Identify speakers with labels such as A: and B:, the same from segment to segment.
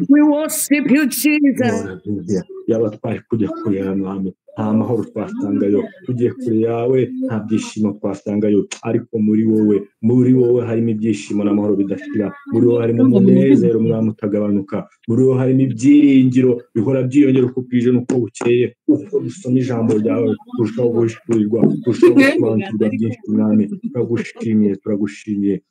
A: We worship you, Jesus.
B: yaba twari kujya kureba mwami nta mahoro twasangayo, tugiye kure yawe nta byishimo twasangayo, ariko muri wowe harimo ibyishimo n'amahoro bidashira, muri wowe harimo umunezero mwami utagabanuka, muri wowe harimo ibyiringiro bihora byiyongera uko bwije n'uko bukeye, uko dusoma ijambo ryawe turushaho guhishurirwa, turushaho gusobanukirwa byinshi mwami. Turagushimiye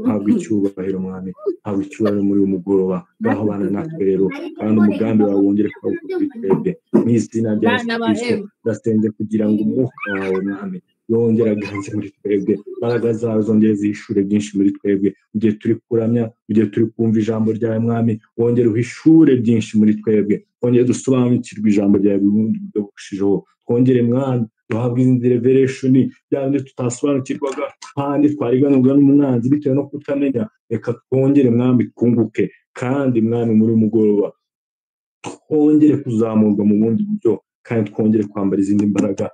B: habwa icyubahiro mwami, habwa icyubahiro muri uyu mugoroba, ngaho bana natwe rero, kandi umugambi wawe wongere kuba kuri twebwe mu izina rya Yesu Kristo. Ndasenze kugira ngo umwuka wawe mwami yongere aganze muri twebwe, imbaraga zawe zongere zihishure byinshi muri twebwe, mu gihe turi kuramya, mu gihe turi kumva ijambo ryawe mwami, wongere uhishure byinshi muri twebwe, wongere dusobanukirwe ijambo ryawe burushijeho, twongere mwami duhabwe izindi revelation byandi tutasobanukirwaga, kandi twariganurwa n'umwanzi bitewe no kutamenya. Reka twongere mwami twunguke, kandi mwami muri umugoroba twongere kuzamurwa mu bundi buryo, kandi twongere kwambara izindi imbaraga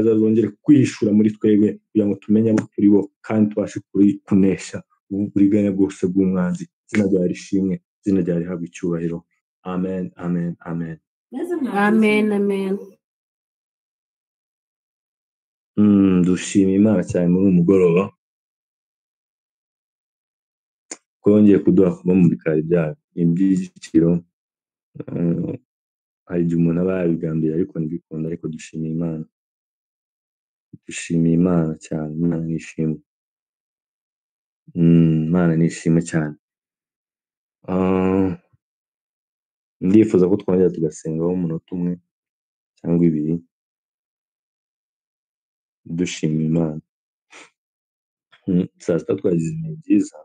B: zazongere kwishura muri twebwe, kugira ngo tumenye abo turi bo, kandi tubashe kunesha uburiganya bwose bw'umwanzi. Izina ryawe rishimwe, izina ryawe rihabwa icyubahiro. Amen, amen, amen.
A: Amen, amen.
B: Dushima Imana cyane muri uyu mugoroba, twongeye kuduha kuba mu bikari byayo. Iby'igiciro hari igihe umuntu aba yabigambiye ariko ntibikunda, ariko dushimiye Imana cyane, Imana nishimwe. Imana nishimwe cyane. Ndifuza ko twongera tugasengaho umunota umwe cyangwa ibiri dushimira Imana. Saa sita twagize ibihe byiza.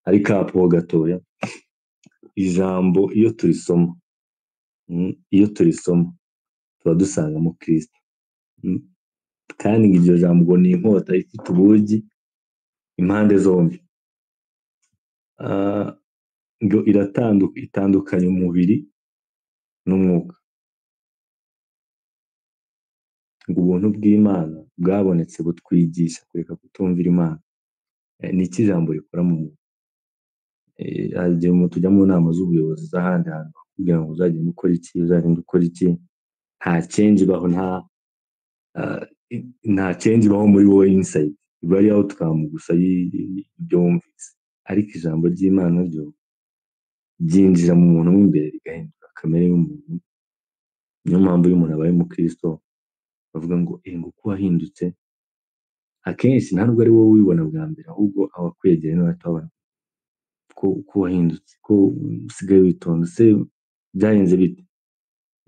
B: Hari kapo gatoya. Ijambo iyo turisoma tuba dusangamo Kristo, kandi iryo jambo ni inkota ifite ubugi impande zombi. Ngo itandukanya umubiri n'umwuka. Ngo ubuntu bw'Imana bwabonetse butwigisha kureka kutumvira Imana. Ni iki ijambo rikora mu muntu? Hari igihe tujya mu nama z'ubuyobozi z'ahandi hantu kugira ngo uzagende ukora iki, uzagende ukora iki, nta change ibaho, nta change ibaho muri wowe inside. Biba ari outcome gusa y'ibyo wumvise. Ariko ijambo ry'Imana ryo ryinjira mu muntu mo imbere rigahindura kamere y'umuntu. Niyo mpamvu iyo umuntu abaye mu Kristo bavuga ngo uko wahindutse, akenshi ntabwo ari wowe wibona bwa mbere, ahubwo abakwegereye nibo batabona ko wahindutse, ko usigaye witonda. Se byagenze bite?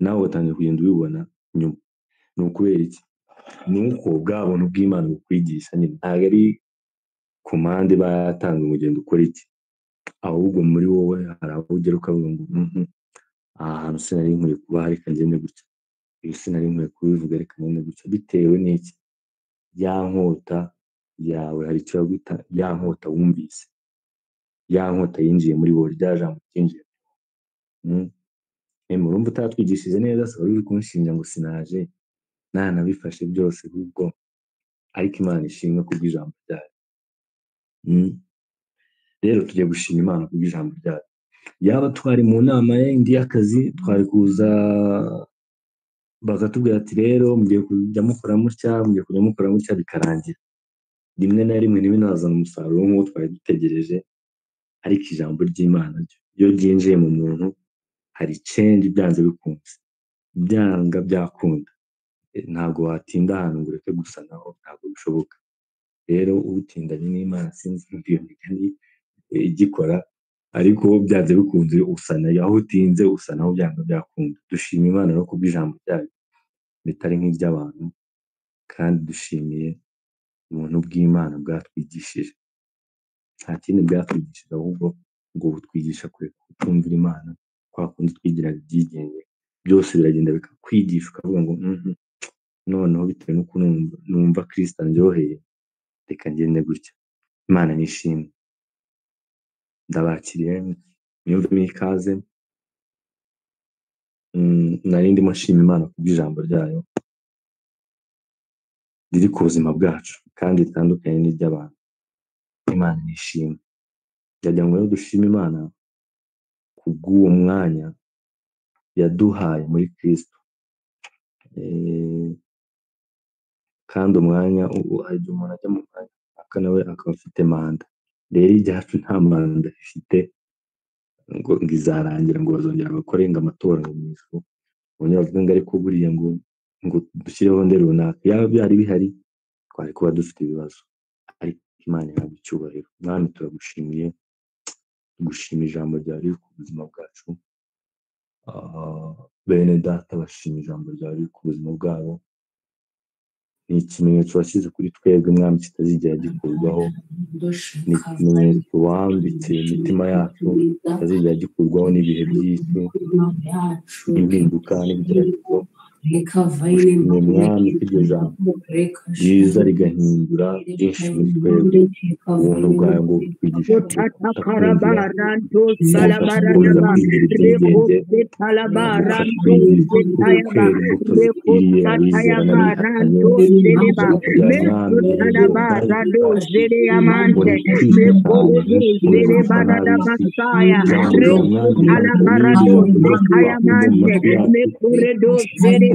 B: Nawe watangiye kugenda ubibona nyuma. Ni ukubera iki? Ni uko bwa buntu bw'Imana bukwigisha nyine, ntabwo ari komande bayatanga ngo ugende ukora iki, ahubwo muri wowe hari aho ugera ukavuga ngo aha hantu sinari nkwiye kuba, reka ngende gutya, ibi sinari nkwiye kubivuga, reka ngende gutya. Bitewe n'iki? Ya nkota yawe hari icyo yaguta, ya nkota wumvise, ya nkota yinjiye muri wowe, rya jambo ryinjiye. Murumva utatwigishije neza, se wari uri kunshinja ngo sinaje nabifashe byose ahubwo, ariko Imana ishimwe kubw'ijambo ryayo. Rero tujye gushima Imana kubw'ijambo ryayo. Yaba twari mu nama yindi y'akazi, twari kuza bakatubwira ati rero mugiye kujya mukora mutya, bikarangira. Rimwe na rimwe ntibinazana umusaruro nk'uwo twari dutegereje, ariko ijambo ry'Imana iyo ryinjiye mu muntu hari change byanze bikunze, byanga byakunda. Ntabwo watinda ahantu ngo ureke gusa naho, ntabwo bishoboka. Rero utindanye n'Imana sinzi iyo migani igikora, ariko byanze bikunze usana aho utinze, usa naho byanga byakunda. Dushima Imana no kubw'ijambo ryayo bitari nk'iby'abantu, kandi dushimiye ubuntu bw'Imana bwatwigishije. Nta kindi bwatwigishije ahubwo ngo butwigisha kureka kutumvira Imana, kwa kundi twigiraga ibyigenge. Byose biragenda bikakwigisha ukavuga ngo noneho bitewe n'uko numva Kristo andyoheye, reka ngende gutya. Imana nishimwe. Ndabakiriye mwiyumvemo ikaze. Nari ndimo nshima Imana kubw'ijambo ryayo riri ku buzima bwacu kandi ritandukanye n'iry'abantu. Imana nishimwe. Ndagira ngo rero dushime Imana kubw'uwo mwanya yaduhaye muri Kristo. Kandi umwanya hari igihe umuntu ajya mu mwanya nawe akaba afite manda. Rero ibyacu nta manda ifite ngo izarangira ngo bazongera bakore ngo amatora mu ijuru, bongera bavuga ngo ariko buriya ngo dushyireho nde runaka. Yaba byari bihari twari kuba dufite ibibazo, ariko Imana ihabwa icyubahiro. Mwami turagushimiye, tugushima ijambo ryawe riri ku buzima bwacu. Bene data bashima ijambo ryawe riri ku buzima bwabo. Ni ikimenyetso washyize kuri twebwe Mwami kitazigera gikurwaho. Ni ikimenyetso wambitse imitima yacu kitazigera gikurwaho n'ibihe by'isi, impinduka n'ibigeragezo. Ushimye Mwami ko iryo jambo ryiza rigahindura byinshi muri twebwe. Ubuntu bwawe ngo butwigishe kutakumvira, budufasha kwigira ibyigenge, budufasha kwera imbuto zikwiriye abizera n'abihakanye.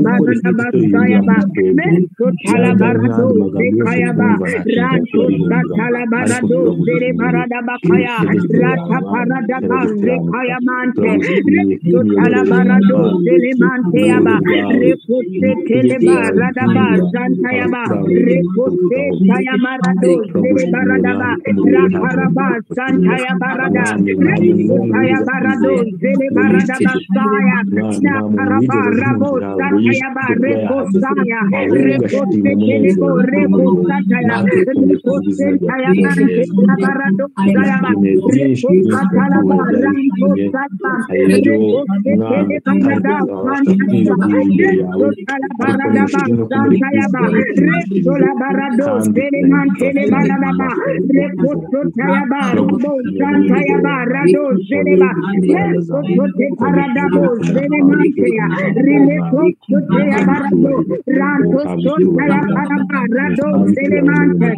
A: barada basaya ba meso tala barado sekaya ba rato satala barado zere barada bakaya rata parada kanze kaya mante meso tala barado zele mante yaba rekose tele barada ba santa yaba rekose taya marado zere barada ba rakaraba santa ya barada rekose taya barado zele barada basaya nakaraba rabo santa yaba rekosaya rekose tele bo rekosataya rekose taya mante ya barado sayaba rekose tala baranto sata rekose tele barada santa yaba rekose tala barada basanta yaba rekose la barado zele mantele barada ba rekose taya barabo santa yaba rado zele ba rekose barada bo zele mante ya rekose taya barado ranto santa ya baraba rado zele mante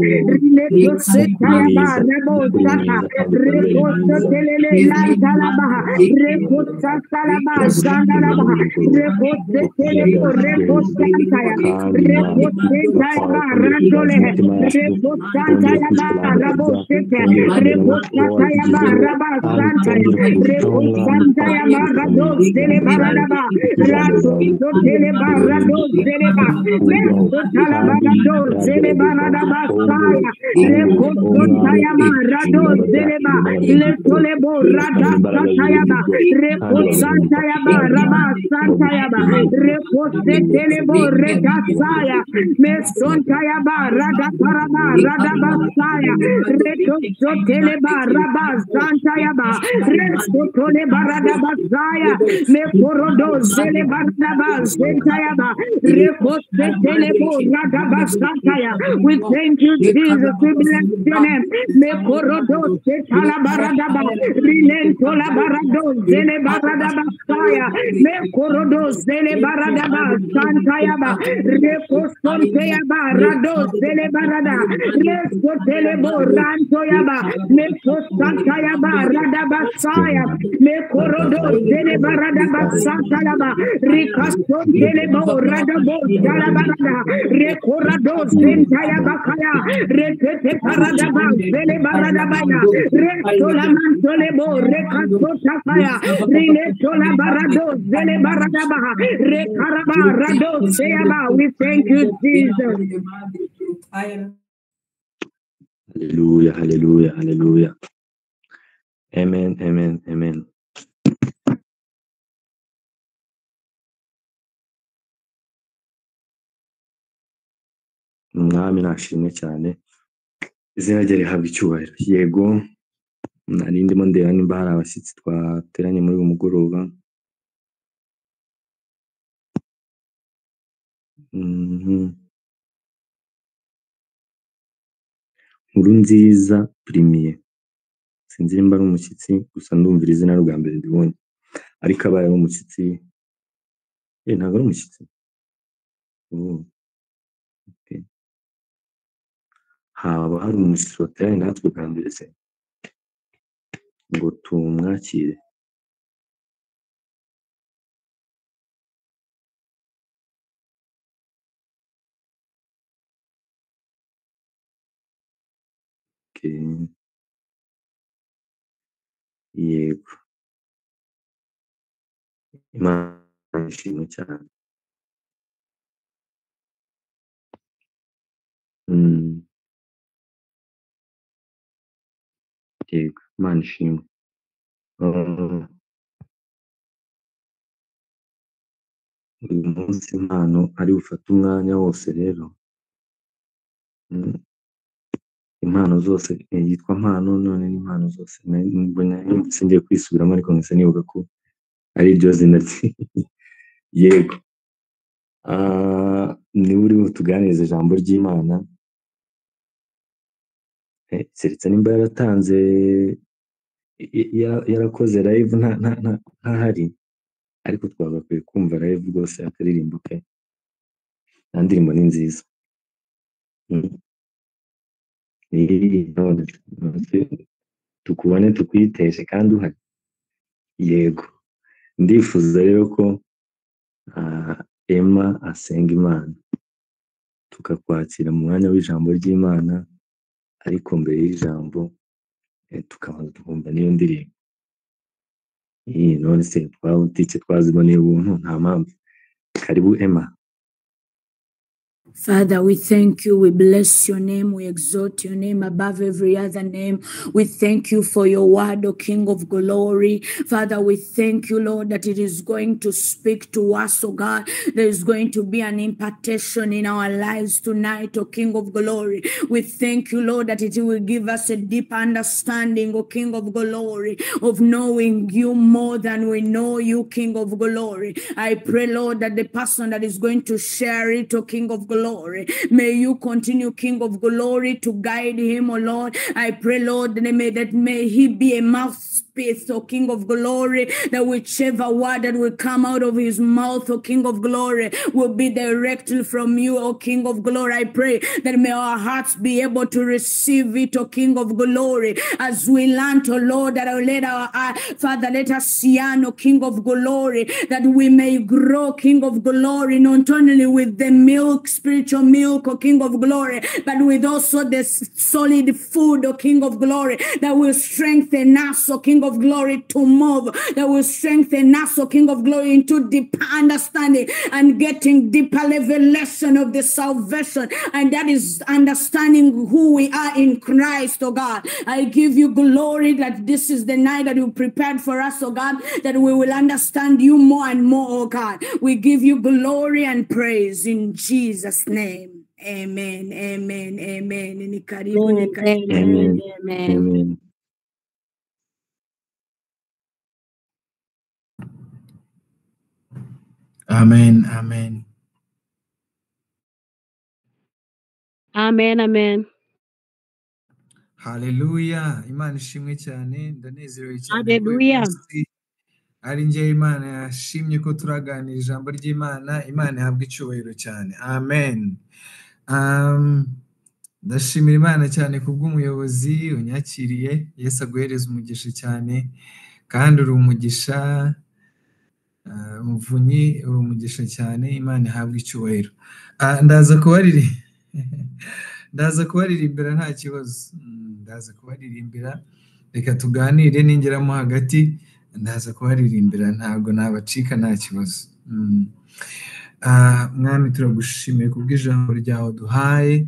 A: rekose taya barabo sata rekose tele lanta la ba rekose tala ba santa la ba rekose tele bo rekose santa ya rekose taya ba rado le rekose santa ya ba rabo sete rekose taya ba raba santa ya rekose santa ya ba rado zele barada ba rato tele ba rado zele ba meso tala ba rado zele barada ba saya rekose taya ba rado zele ba le tole bo rada santa ya ba rekose santa ya ba raba santa ya ba rekose tele bo reda saya meso taya ba rada paraba rada ba saya rekose tele ba raba santa ya ba rekose tole barada ba saya me korodo zele barada ba santa ya ba rekose tele bo rada ba santa ya. We thank you Jesus, we bless your name me korodo setala barada ba rilento la barado zele barada ba saya me korodo zele barada ba santa ya ba rekosonte ya ba rado zele barada resko tele bo ranto ya ba me kosanta ya ba rada ba saya me korodo zele barada ba santa ya ba rikasonte le bo rada bo zala barada rekorado zenta ya ba kaya rekete parada ba zele barada ba ya resto la manto le bo rekasota kaya rileto la barado zele barada ba rekaraba rado seya ba. We thank you Jesus.
B: Hallelujah, hallelujah, hallelujah. Amen, amen, amen. Umwami nashimwe cyane, izina rye rihabwa icyubahiro. Yego, nari ndimo ndeba nimba hari abashyitsi twateranye muri uyu mugoroba. Nkuru nziza Primier, sinzi nimba ari umushyitsi, gusa ndumvira izina rwa mbere ndibonye, ariko abaye ari umushyitsi, ntabwo ari umushyitsi. Okay. Haba hari umushyitsi wateranye natwe bwa mbere se ngo tumwakire. Yego, Imana ishimwe cyane. Yego, Imana ishimwe. Uyu munsi impano ari bufate umwanya wose rero, impano zose yitwa mpano, none n'impano zose singiye kwisubiramo, ariko nkese nibuka ko ari iryo zina rye. Yego, niba uri butuganirize ijambo ry'Imana, keretse nimba yaratanze yarakoze live ntahari, ariko twagakwiye kumva live rwose akaririmbo ke, nta ndirimbo ni nziza. Tukubone tukwiteshe kandi uhari. Yego, ndifuza rero ko Emma asenga Imana, tukakwakira mu mwanya w'ijambo ry'Imana, ariko mbere y'ijambo tukabanza tukumva n'iyo ndirimbo. None se twabutike twaziboneye ubuntu nta mpamvu. Karibu Emma.
A: Father, we thank you. We bless your name. We exalt your name above every other name. We thank you for your word, O King of glory. Father, we thank you, Lord, that it is going to speak to us, O God. There is going to be an impartation in our lives tonight, O King of glory. We thank you, Lord, that it will give us a deep understanding, O King of glory, of knowing you more than we know you, King of glory. I pray, Lord, that the person that is going to share it, O King of glory, may you continue, King of glory, to guide him, O Lord. I pray, Lord, that may he be a mouthpiece, O King of glory, that whichever word that will come out of his mouth, O King of glory, will be directly from you, O King of glory. I pray that may our hearts be able to receive it, O King of glory, as we learn, O Lord, that let our Father, let us yearn, O King of glory, that we may grow, King of glory, not only with the milk, spiritual milk, O King of glory, but with also the solid food, O King of glory, that will strengthen us, O King of glory, to move, that will strengthen us, O King of glory, into deeper understanding and getting deeper revelation of the salvation, and that is understanding who we are in Christ, O God. I give you glory that this is the night that you prepared for us, O God, that we will understand you more and more, O God. We give you glory and praise in Jesus' name. Amen. Amen. Amen.
B: Amen. Amen.
C: Amen. Amen.
D: Amen. Amen.
C: Hallelujah. Imana ishimwe cyane, ndanezerewe cyane ko
D: Hallelujah.
C: ari njye Imana yashimye ko turaganira ijambo ry'Imana. Imana ihabwa icyubahiro cyane. Amen. Ndashimira Imana cyane kubw'umuyobozi unyakiriye. Yesu aguhereza umugisha cyane, kandi uri umugisha, umuvunyi uri umugisha cyane. Imana ihabwa icyubahiro. Ndaza kubaririmbira nta kibazo. Ndaza kubaririmbira, reka tuganire, ningeramo hagati ndaza kubaririmbira, ntabwo nabacika nta kibazo. Mwami, turagushimiye kubw'ijambo ryawe duhaye,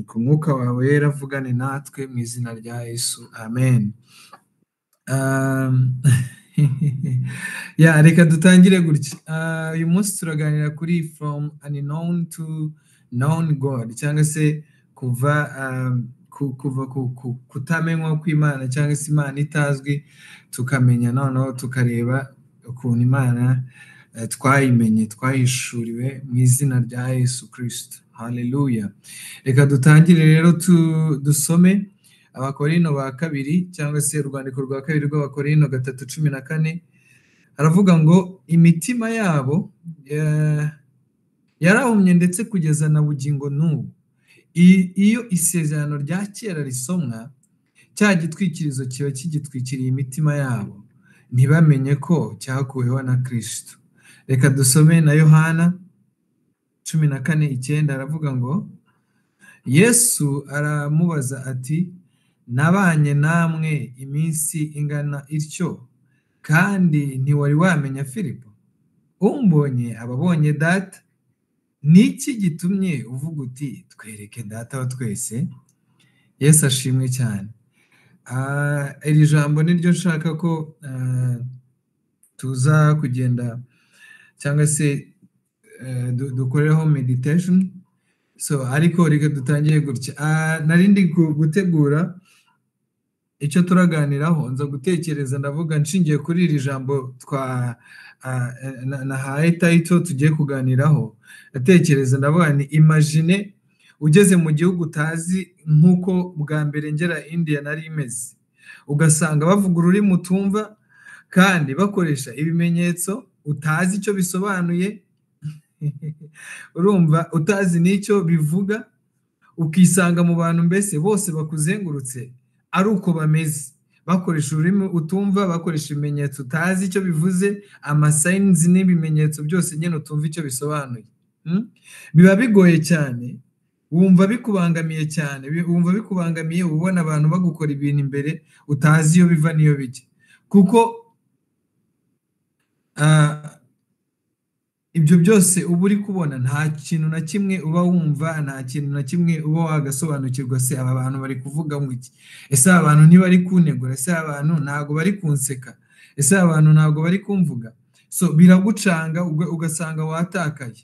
C: ku mwuka wawe wera avugane natwe mu izina rya Yesu. Amen. Reka dutangire gutya. Uyu munsi turaganira kuri from unknown to known God, cyangwa se kuva kutamenywa kw'Imana, cyangwa se Imana itazwi tukamenya, noneho tukareba ukuntu Imana twayimenye, twahishuriwe mu izina rya Yesu Kristo. Haleluya. Reka dutangire rero dusome Abakorino ba kabiri, cyangwa se urwandiko rwa kabiri rw'Abakorino 3:14. Haravuga ngo imitima yabo yarahumye ndetse kugeza na bugingo n'ubu. Iyo isezerano rya kera risomwa, cya gitwikirizo kiba kigitwikiriye imitima yabo, ntibamenye ko cyakuweho na Kristo. Reka dusome na Yohana 14:9. Aravuga ngo Yesu aramubaza ati, nabanye namwe iminsi ingana ityo, kandi ntiwari wamenya Filipo? Umbonye ababonye Data. Niki gitumye uvuga uti twereke Data wa twese? Yesu ashimwe cyane. Iri jambo niryo nshaka ko tuza kugenda, cyangwa se dukoreho meditation. Ariko reka dutangire gutya. Narindi gutegura icyo turaganiraho, nza gutekereza, ndavuga nshingiye kuri iri jambo nahaye title tugiye kuganiraho. Ndatekereza ndavuga ni imagine ugeze mu gihugu utazi, nk'uko bwa mbere ngera India nari imeze, ugasanga bavuga ururimi utumva, kandi bakoresha ibimenyetso utazi icyo bisobanuye. Urumva utazi n'icyo bivuga, ukisanga mu bantu mbese bose bakuzengurutse ari uko bameze, bakoresha ururimi utumva, bakoresha ibimenyetso utazi icyo bivuze, amasayinizi n'ibimenyetso byose nyine utumva icyo bisobanuye. Biba bigoye cyane, wumva bikubangamiye cyane, wumva bikubangamiye ubona abantu bagukora ibintu imbere utazi iyo biva n'iyo bijya, kuko ibyo byose uba uri kubona nta kintu na kimwe uba wumva, nta kintu na kimwe uba wagasobanukirwa. Se aba bantu bari kuvuga ngo iki? Ese aba bantu ntibari kunegura? Ese aba bantu ntabwo bari kunseka? Ese aba bantu ntabwo bari kumvuga? So biragucanga ugasanga watakaye.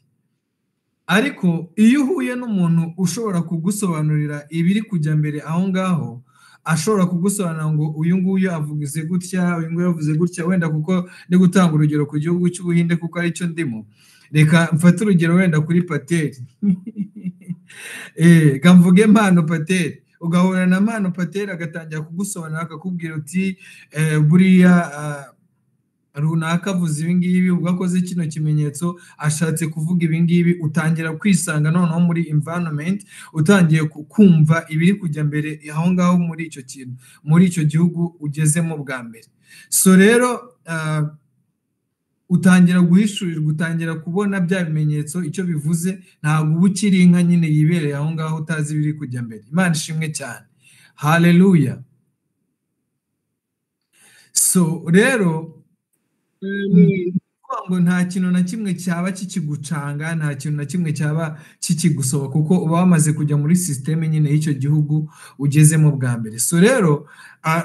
C: Ariko iyo uhuye n'umuntu ushobora kugusobanurira ibiri kujya mbere aho ngaho, ashobora kugusobanura ngo uyu nguyu avuze gutya, uyu nguyu avuze gutya, wenda kuko ndi gutanga urugero ku gihugu cy'Ubuhinde kuko aricyo ndimo, reka mfate urugero wenda kuri Pateri. Kamvuge Mpano Pateri, ugahura na Mpano Pateri agatangira kugusobanura akakubwira uti buriya runaka avuze ibi ngibi, ubwo akoze kino kimenyetso ashatse kuvuga ibi ngibi, utangira kwisanga noneho muri environment, utangiye kumva ibiri kujya mbere aho ngaho muri icyo kintu, muri icyo gihugu ugezemo bwa mbere. So rero utangira guhishurirwa, utangira kubona bya bimenyetso icyo bivuze, ntabwo uba ukiri inka nyine yibereye aho ngaho utazi ibiri kujya mbere. Imana ishimwe cyane, haleluya. So rero ngo nta kintu na kimwe cyaba kikigucanga, nta kintu na kimwe cyaba kikigusoba, kuko uba wamaze kujya muri sisiteme nyine y'icyo gihugu ugezemo bwa mbere. So rero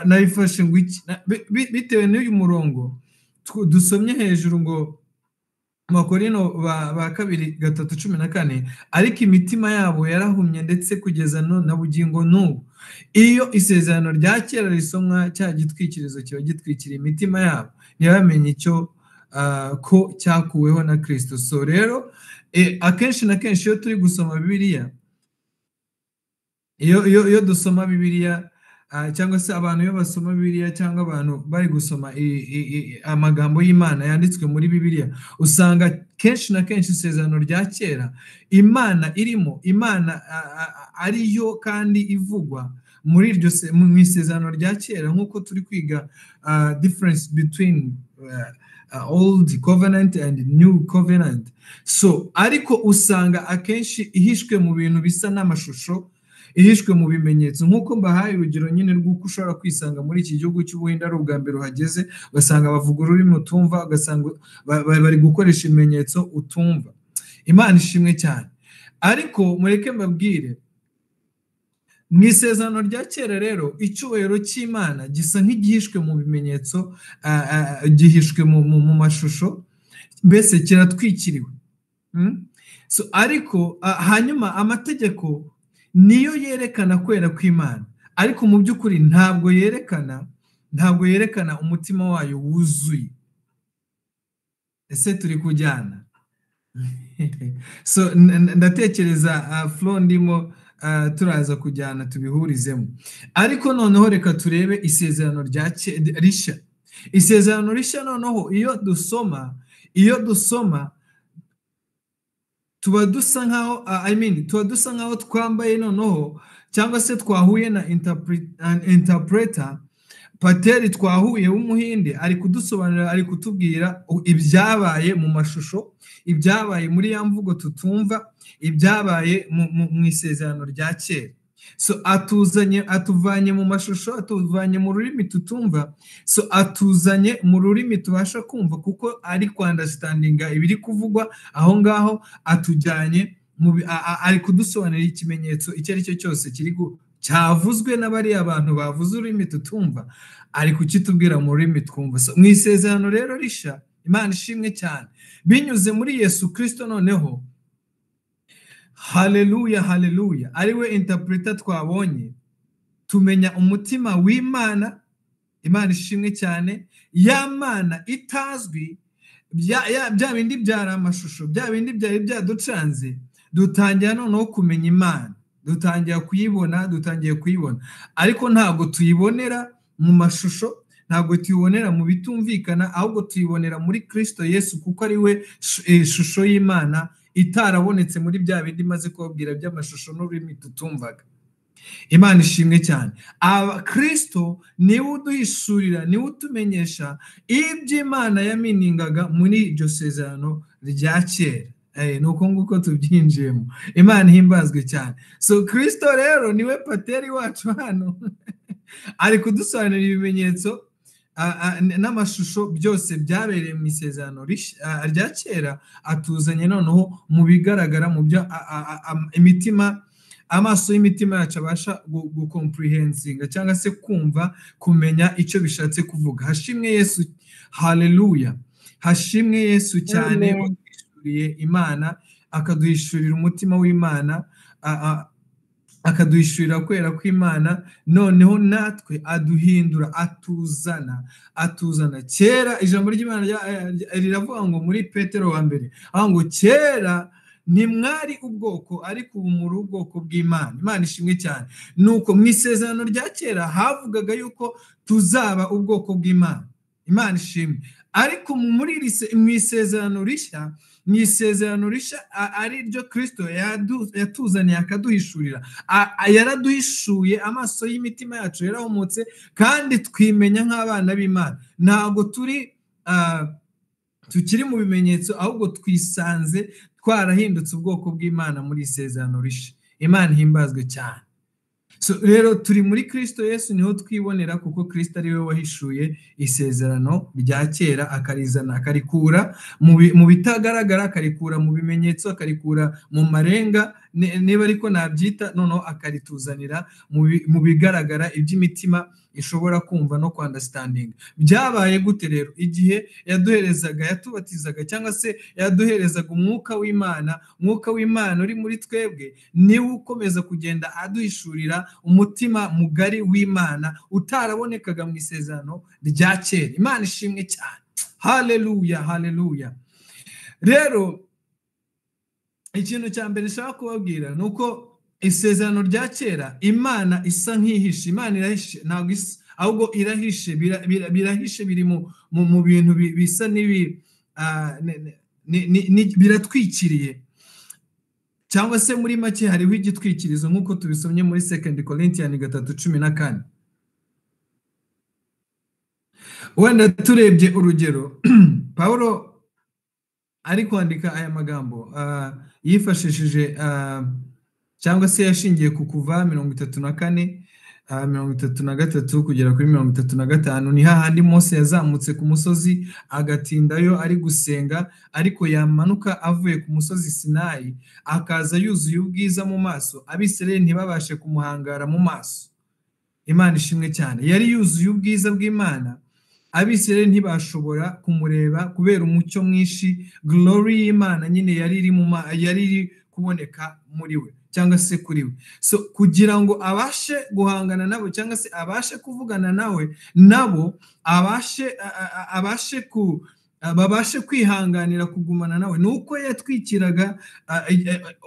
C: nabifashe ngo bitewe n'uyu murongo dusomye hejuru ngo Makorino ba 2:3-14, ariko imitima yabo yarahumye ndetse kugeza na bugingo n'ubu. Iyo isezerano rya kera risomwa, cya gitwikirizo kiba gitwikira imitima yabo, ntibamenye icyo ko cyakuweho na Kristo. So rero akenshi na kenshi iyo turi gusoma Bibiliya, iyo dusoma Bibiliya, cyangwa se abantu iyo basoma Bibiliya, cyangwa abantu bari gusoma amagambo y'Imana yanditswe muri Bibiliya, usanga kenshi na kenshi isezerano rya kera Imana irimo, Imana ariyo kandi ivugwa muri iryo mu isezerano rya kera, nk'uko turi kwiga difference between old covenant and new covenant. So ariko usanga akenshi ihishwe mu bintu bisa n'amashusho, ihishwe mu bimenyetso, nk'uko mbahaye urugero nyine rw'uko ushobora kwisanga muri iki gihugu cy'Ubuhinde ari ubwa mbere uhageze, ugasanga bavuga ururimi utumva, ugasanga bari gukoresha ibimenyetso utumva. Imana ishimwe cyane. Ariko mureke mbabwire, mu isezerano rya kera rero icyubahiro cy'Imana gisa nk'igihishwe mu bimenyetso, gihishwe mu mashusho, mbese kiratwikiriwe. So ariko hanyuma amategeko niyo yerekana kwera kw'Imana, ariko mu by'ukuri ntabwo yerekana umutima wayo wuzuye. Ese turi kujyana? So ndatekereza flow ndimo turaza kujyana tubihurizemo. Ariko noneho reka turebe isezerano rishya. Isezerano rishya noneho iyo dusoma tuba dusa nkaho twambaye noneho, cyangwa se twahuye na interpreter Pateri, twahuye w'Umuhinde, ari kudusobanurira, ari kutubwira ibyabaye mu mashusho, ibyabaye muri ya mvugo tutumva, ibyabaye mu isezerano rya kera. So atuvanye mu mashusho, atuvanye mu rurimi tutumva, so atuzanye mu rurimi tubasha kumva, kuko ari kwandastandinga ibiri kuvugwa aho ngaho, atujyanye ari kudusobanurira ikimenyetso icyo ari cyo cyose cyavuzwe n'abari abantu bavuze ururimi tutumva, ari kukitubwira mu rurimi twumva. So mu isezerano rero rishya, Imana ishimwe cyane, binyuze muri Yesu Kristo noneho, haleluya haleluya, ariwe interpreter twabonye, tumenya umutima w'Imana. Imana ishimwe cyane, ya Mana itazwi, bya bindi byari amashusho, bya bindi byari byaducanze, dutangira noneho kumenya Imana, dutangiye kuyibona, ariko ntabwo tuyibonera mu mashusho, ntabwo tuyibonera mu bitumvikana, ahubwo tuyibonera muri Kristo Yesu, kuko ari we ishusho y'Imana itarabonetse muri bya bindi maze kubabwira by'amashusho n'ururimi tutumvaga. Imana ishimwe cyane. Kristo niwe uduhishurira, niwe utumenyesha ibyo Imana yaminingaga muri iryo sezerano rya kera. Nuko nguko tubyinjiyemo. Imana ihimbazwe cyane. So Kristo rero niwe pateri wacu hano ari kudusobanurira ibimenyetso n'amashusho byose byabereye mu isezerano rya kera, atuzanye noneho mu bigaragara mu byo imitima, amaso y'imitima yacu abasha gukomprehensinga cyangwa se kumva, kumenya icyo bishatse kuvuga. Hashimwe Yesu, haleluya. Hashimwe Yesu cyane wadushyuriye Imana, akaduhishurira umutima w'Imana, akaduhishurira kwera kw'Imana, noneho natwe aduhindura, atuzana. Kera ijambo ry'Imana riravuga ngo muri Petero wa mbere, aho ngo kera ntimwari ubwoko ariko ubu muri ubwoko bw'Imana. Imana ishimwe cyane. Nuko mu isezerano rya kera havugaga yuko tuzaba ubwoko bw'Imana. Imana ishimwe. Ariko muri mu isezerano rishya, ari ryo Kristo yatuzaniye akaduhishurira, yaraduhishuye, amaso y'imitima yacu yarahumutse, kandi twimenya nk'abana b'Imana. Ntabwo tukiri mu bimenyetso, ahubwo twisanze twarahindutse ubwoko bw'Imana muri isezerano rishya. Imana ihimbazwe cyane. So rero turi muri Kristo Yesu, niho twibonera, kuko Kristo ari we wahishuye isezerano rya kera, akarizana, akarikura mu bitagaragara, akarikura mu bimenyetso, akarikura mu marenga, niba ariko nabyita, noneho akarituzanira mu bigaragara, iby'imitima ishobora kumva no kwandastandinga. Byabaye gute rero? Igihe yaduherezaga, yatubatizaga, cyangwa se yaduherezaga umwuka w'Imana, umwuka w'Imana uri muri twebwe niwe ukomeza kugenda aduhishurira umutima mugari w'Imana utarabonekaga mu isezerano rya kera. Imana ishimwe cyane. Haleluya, haleluya. Rero ikintu cya mbere nshaka kubabwira ni uko isezerano rya kera Imana isa nk'ihishe. Imana irahishe, ntabwo isa, ahubwo irahishe, birahishe, biri mu bintu bisa n'ibi, biratwikiriye, cyangwa se muri make hariho igitwikirizo, nk'uko tubisomye muri 2 Corinthians 3:14. Wenda turebye urugero, Pawulo ari kwandika aya magambo yifashishije cyangwa se yashingiye ku Kuva 34, 33 kugera kuri 35. Ni hahandi Mose yazamutse ku musozi agatindayo ari gusenga, ariko yamanuka avuye ku musozi Sinayi akaza yuzuye ubwiza mu maso, Abisirayeli ntibabashe kumuhangara mu maso. Imana ishimwe cyane. Yari yuzuye ubwiza bw'Imana, Abisirayeli ntibashobora kumureba kubera umucyo mwinshi, glory y'Imana nyine yari iri kuboneka muri we, cyangwa se kuri we. So kugira ngo abashe guhangana nabo, cyangwa se abashe kuvugana nabo, babashe kwihanganira kugumana nawe, nuko yatwikiraga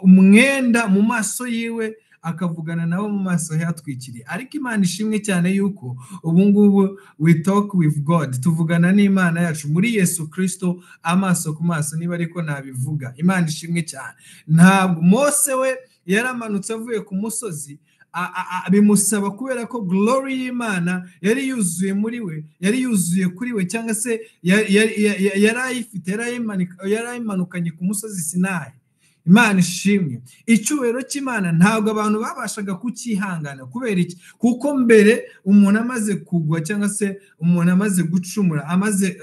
C: umwenda mu maso yiwe, akavugana nabo mu maso yatwikiriye. Ariko Imana ishimwe cyane yuko ubu ngubu we talk with God, tuvugana n'Imana yacu muri Yesu Kristo, amaso ku maso, niba ariko nabivuga. Imana ishimwe cyane. Ntabwo Mose we yaramanutse avuye ku musozi, bimusaba, kubera ko glory y'Imana yari yuzuye muri we, yari yuzuye kuri we, cyangwa se yarayimanukanye ku musozi Sinayi. Imana ishimwe. Icyubahiro cy'Imana ntabwo abantu babashaga kukihangana. Kubera iki? Kuko mbere umuntu amaze kugwa, cyangwa se umuntu amaze gucumura, amaze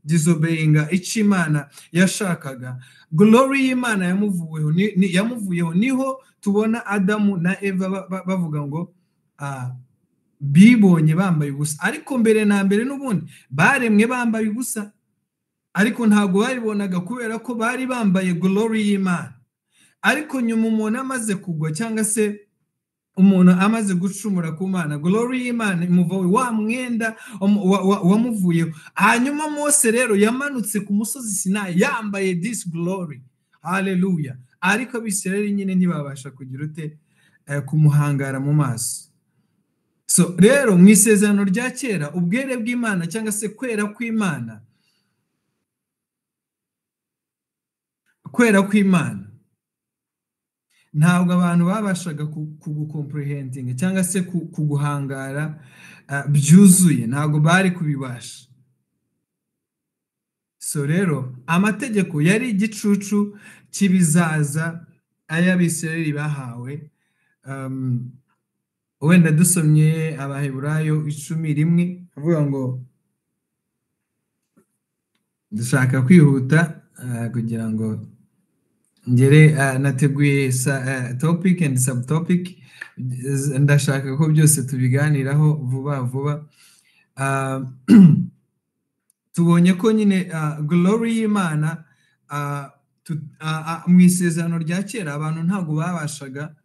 C: disobeyinga icyo Imana yashakaga, glory y'Imana yamuvuyeho. Niho tubona Adamu na Eva bavuga ngo bibonye bambaye ubusa. Ariko mbere na mbere n'ubundi baremwe bambaye ubusa, ariko ntabwo baribonaga kubera ko bari bambaye glory y'Imana. Ariko nyuma umuntu amaze kugwa, cyangwa se umuntu amaze gucumura ku Mana, glory y'Imana imuvaho, wa mwenda wamuvuyeho. Hanyuma Mose rero yamanutse ku musozi Sinayi yambaye this glory. Haleluya. Ariko Abisirayeli nyine ntibabasha kugira ute kumuhangara mu maso. So rero mu isezerano rya kera, ubwere bw'Imana, cyangwa se kwera kw'Imana, ntabwo abantu babashaga kugukomprehendinga cyangwa se kuguhangara byuzuye, ntabwo bari kubibasha. So rero amategeko yari igicucu cy'ibizaza ay'Abisirayeli bahawe. Wenda dusomye Abaheburayo 10:1 avuga ngo, dushaka kwihuta kugira ngo ngere, nateguye topic and subtopic, ndashaka ko byose tubiganiraho vuba vuba. Tubonye ko nyine glory y'Imana mu isezerano rya kera abantu ntabwo babashaga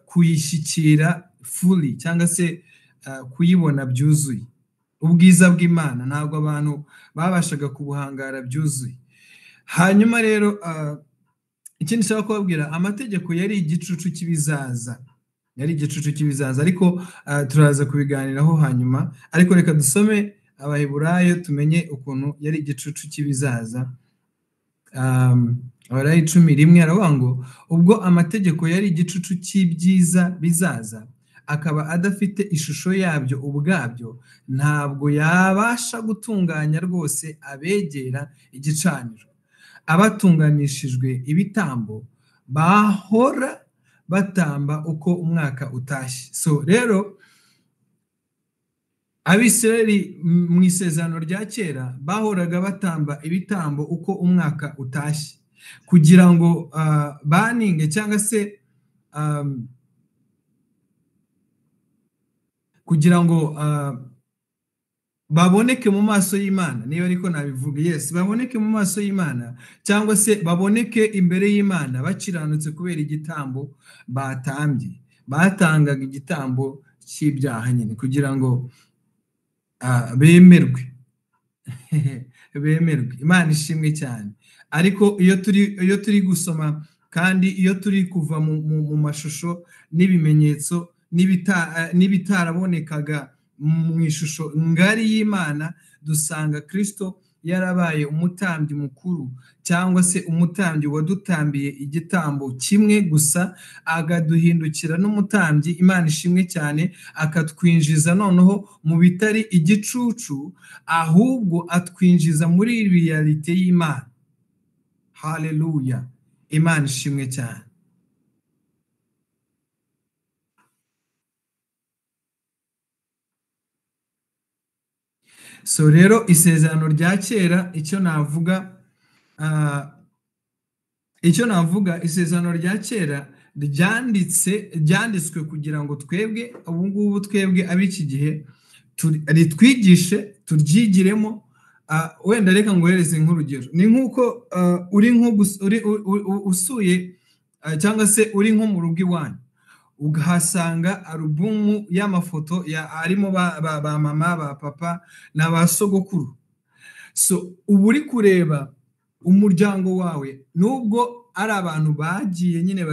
C: kuyishyikira fully cyangwa se kuyibona byuzuye. Ubwiza bw'Imana ntabwo abantu babashaga kubuhangara byuzuye. Hanyuma rero ikindi nshaka kubabwira, amategeko yari igicucu cy'ibizaza, ariko turaza kubiganiraho hanyuma. Ariko reka dusome Abaheburayo tumenye ukuntu yari igicucu cy'ibizaza. Abaheburayo 10:1 aravuga ngo, ubwo amategeko yari igicucu cy'ibyiza bizaza, akaba adafite ishusho yabyo ubwabyo, ntabwo yabasha gutunganya rwose abegera igicaniro. Abatunganishijwe ibitambo bahora batamba uko umwaka utashye. So rero Abisirayeli mu isezerano rya kera bahoraga batamba ibitambo uko umwaka utashye, kugira ngo baninge cyangwa se kugira ngo baboneke mu maso y'Imana, niyo ariko nabivuga. Yes, baboneke mu maso y'Imana cyangwa se baboneke imbere y'Imana bakiranutse kubera igitambo batambye. Batangaga igitambo cy'ibyaha nyine kugira ngo bemerwe. Imana ishimwe cyane. Ariko iyo turi gusoma kandi iyo turi kuva mu mashusho n'ibimenyetso n'ibitarabonekaga mu ishusho ngari y'Imana, dusanga Kristo yarabaye umutambyi mukuru cyangwa se umutambyi wadutambiye igitambo kimwe gusa, agaduhindukira n'umutambyi. Imana ishimwe cyane, akatwinjiza noneho mu bitari igicucu, ahubwo atwinjiza muri realite y'Imana. Haleluya, Imana ishimwe cyane. So rero isezerano rya kera, icyo navuga isezerano rya kera ryanditswe kugira ngo twebwe ubu ngubu, twebwe ab'iki gihe ritwigishe, turyigiremo. Wenda reka nguhereze nk'urugero. Ni nk'uko usuye cyangwa se uri nko mu rugo iwanyu, ugahasanga alubumu y'amafoto arimo ba mama, ba papa na ba sogokuru. So ubu uri kureba umuryango wawe, nubwo ari abantu bagiye nyine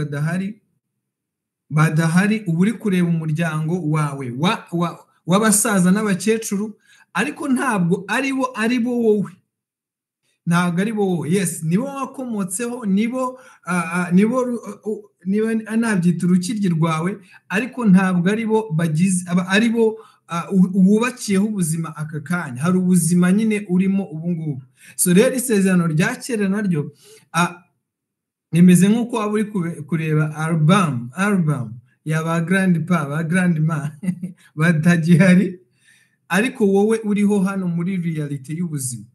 C: badahari, ubu uri kureba umuryango wawe w'abasaza n'abakecuru, ariko ntabwo ari bo wowe. Ntabwo ari bo wowe. Yes, nibo wakomotseho, nibo nabyita urukiryi rwawe, ariko ntabwo ari bo ari bo wubakiyeho ubuzima aka kanya. Hari ubuzima nyine urimo ubu ngubu. So rero isezerano rya kera naryo nimeze nk'uko waba uri kureba album ya ba grandpa, ba grandma batagihari, ariko wowe uriho hano muri realite y'ubuzima.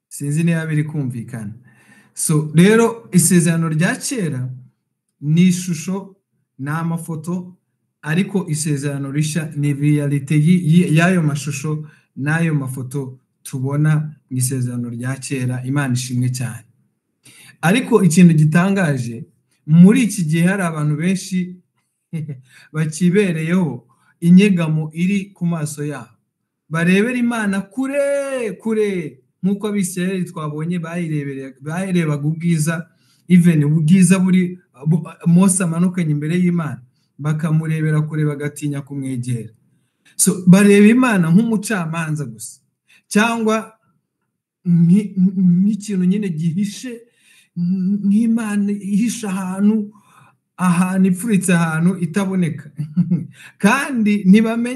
C: Sinzi niba biri kumvikana. So rero isezerano rya kera ni ishusho, ni amafoto, ariko isezerano rishya ni realite y'ayo mashusho n'ayo mafoto tubona mu isezerano rya kera. Imana ishimwe cyane. Ariko ikintu gitangaje, muri iki gihe hari abantu benshi bakibereyeho inyegamo iri ku maso yabo, barebera Imana kure nk'uko Abisirayeli twabonye bayirebaga ubwiza, even ubwiza buri Mose amanukanye imbere y'Imana, bakamurebera kure, bagatinya kumwegera. So bareba Imana nk'umucamanza gusa, cyangwa nk'ikintu nyine gihishe nk'Imana ihisha ahantu ipfuritse ahantu itaboneka kandi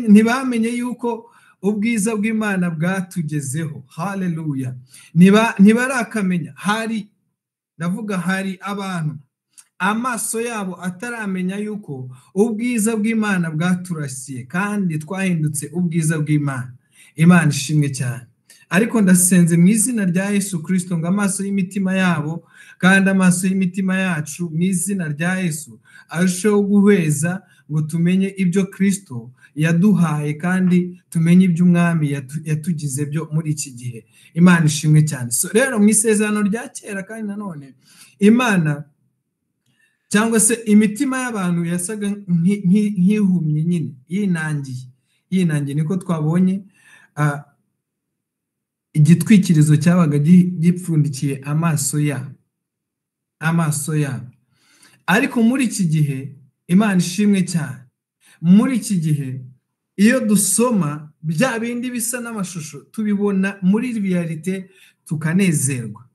C: ntibamenye yuko ubwiza bw'Imana bwatugezeho. Haleluya. Ntibarakamenya. Ndavuga hari abantu amaso yabo ataramenya yuko ubwiza bw'Imana bwaturasiye kandi twahindutse ubwiza bw'Imana. Imana ishimwe cyane. Ariko ndasenze mu izina rya Yesu Kristo ngo amaso y'imitima yabo kandi amaso y'imitima yacu mu izina rya Yesu arusheho guhweza ngo tumenye ibyo Kristo yaduhaye kandi tumenye ibyo Umwami yatugize byo muri iki gihe. Imana ishimwe cyane. So rero mu isezerano rya kera kandi nanone Imana cyangwa se imitima y'abantu yasaga nk'ihumye nyine yinangiye niko twabonye igitwikirizo cyabaga gipfundikiye amaso yabo. Ariko muri iki gihe Imana ishimwe cyane, muri iki gihe iyo dusoma bya bindi bisa n'amashusho tubibona muri realite tukanezerwa,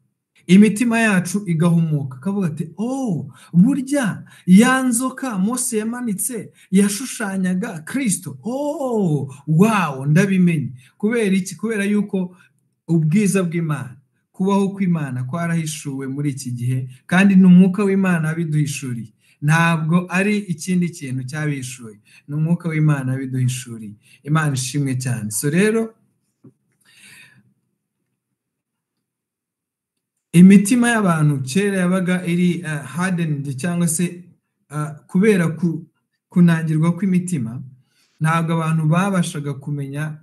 C: imitima yacu igahumuka kavuga ati burya ya nzoka Mose yamanitse yashushanyaga Kristo. Wow, ndabimenye. Kubera iki? Kubera yuko ubwiza bw'Imana, kubaho kw'Imana kwarahishuwe muri iki gihe kandi n'umwuka w'Imana abiduhishuriye. Ntabwo ari ikindi kintu cyabihishuye, n'umwuka w'Imana abiduhishuriye. Imana ishimwe cyane. So rero imitima y'abantu kera yabaga iri hardened cyangwa se kubera kunangirwa kw'imitima, ntabwo abantu babashaga kumenya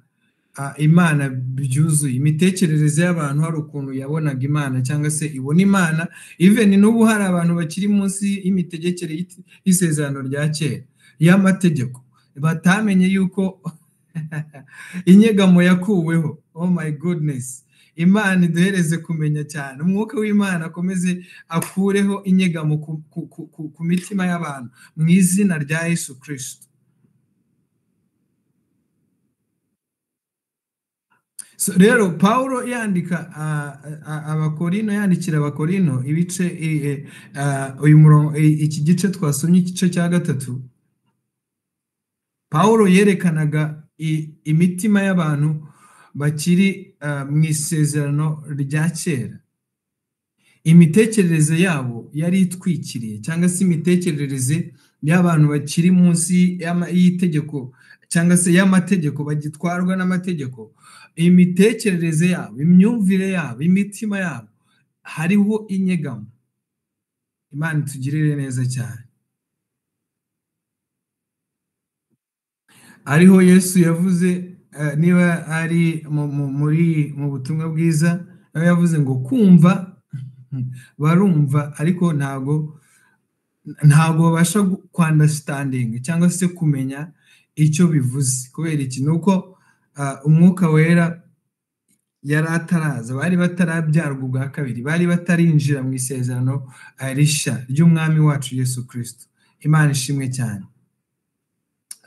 C: Imana byuzuye. Imitekerereze y'abantu hari ukuntu yabonaga Imana cyangwa se ibona Imana. Even n'ubu hari abantu bakiri munsi y'imitegekere y'isezerano rya kera y'amategeko batamenye yuko inyegamo yakuweho. Oh my goodness. Imana iduhereze kumenya cyane, umwuka w'Imana akomeze akureho inyegamo ku mitima y'abantu mu izina rya Yesu Kristo. So rero Paulo yandikira abakorino ibice uyu murongo, iki gice twasomye, igice cya 3, Paulo yerekanaga imitima y'abantu bakiri mu isezerano rya kera. Imitekerereze yabo yari itwikiriye cyangwa se imitekerereze y'abantu bakiri munsi y'itegeko cyangwa se y'amategeko, bagitwarwa n'amategeko. Imitekerereze yabo, imyumvire yabo, imitima yabo hariho inyegamo. Imana itugirire neza cyane. Ariho Yesu yavuze, niba ari mu butumwa bwiza, yavuze ngo kumva barumva ariko ntago babasha understanding cyangwa se kumenya icyo bivuze. Kubera iki? Nuko umwuka wera yari ataraza, bari batarabyarwa ubwa kabiri, bari batarinjira mu isezerano rishya ry'Umwami wacu Yesu Kristo. Imana ishimwe cyane.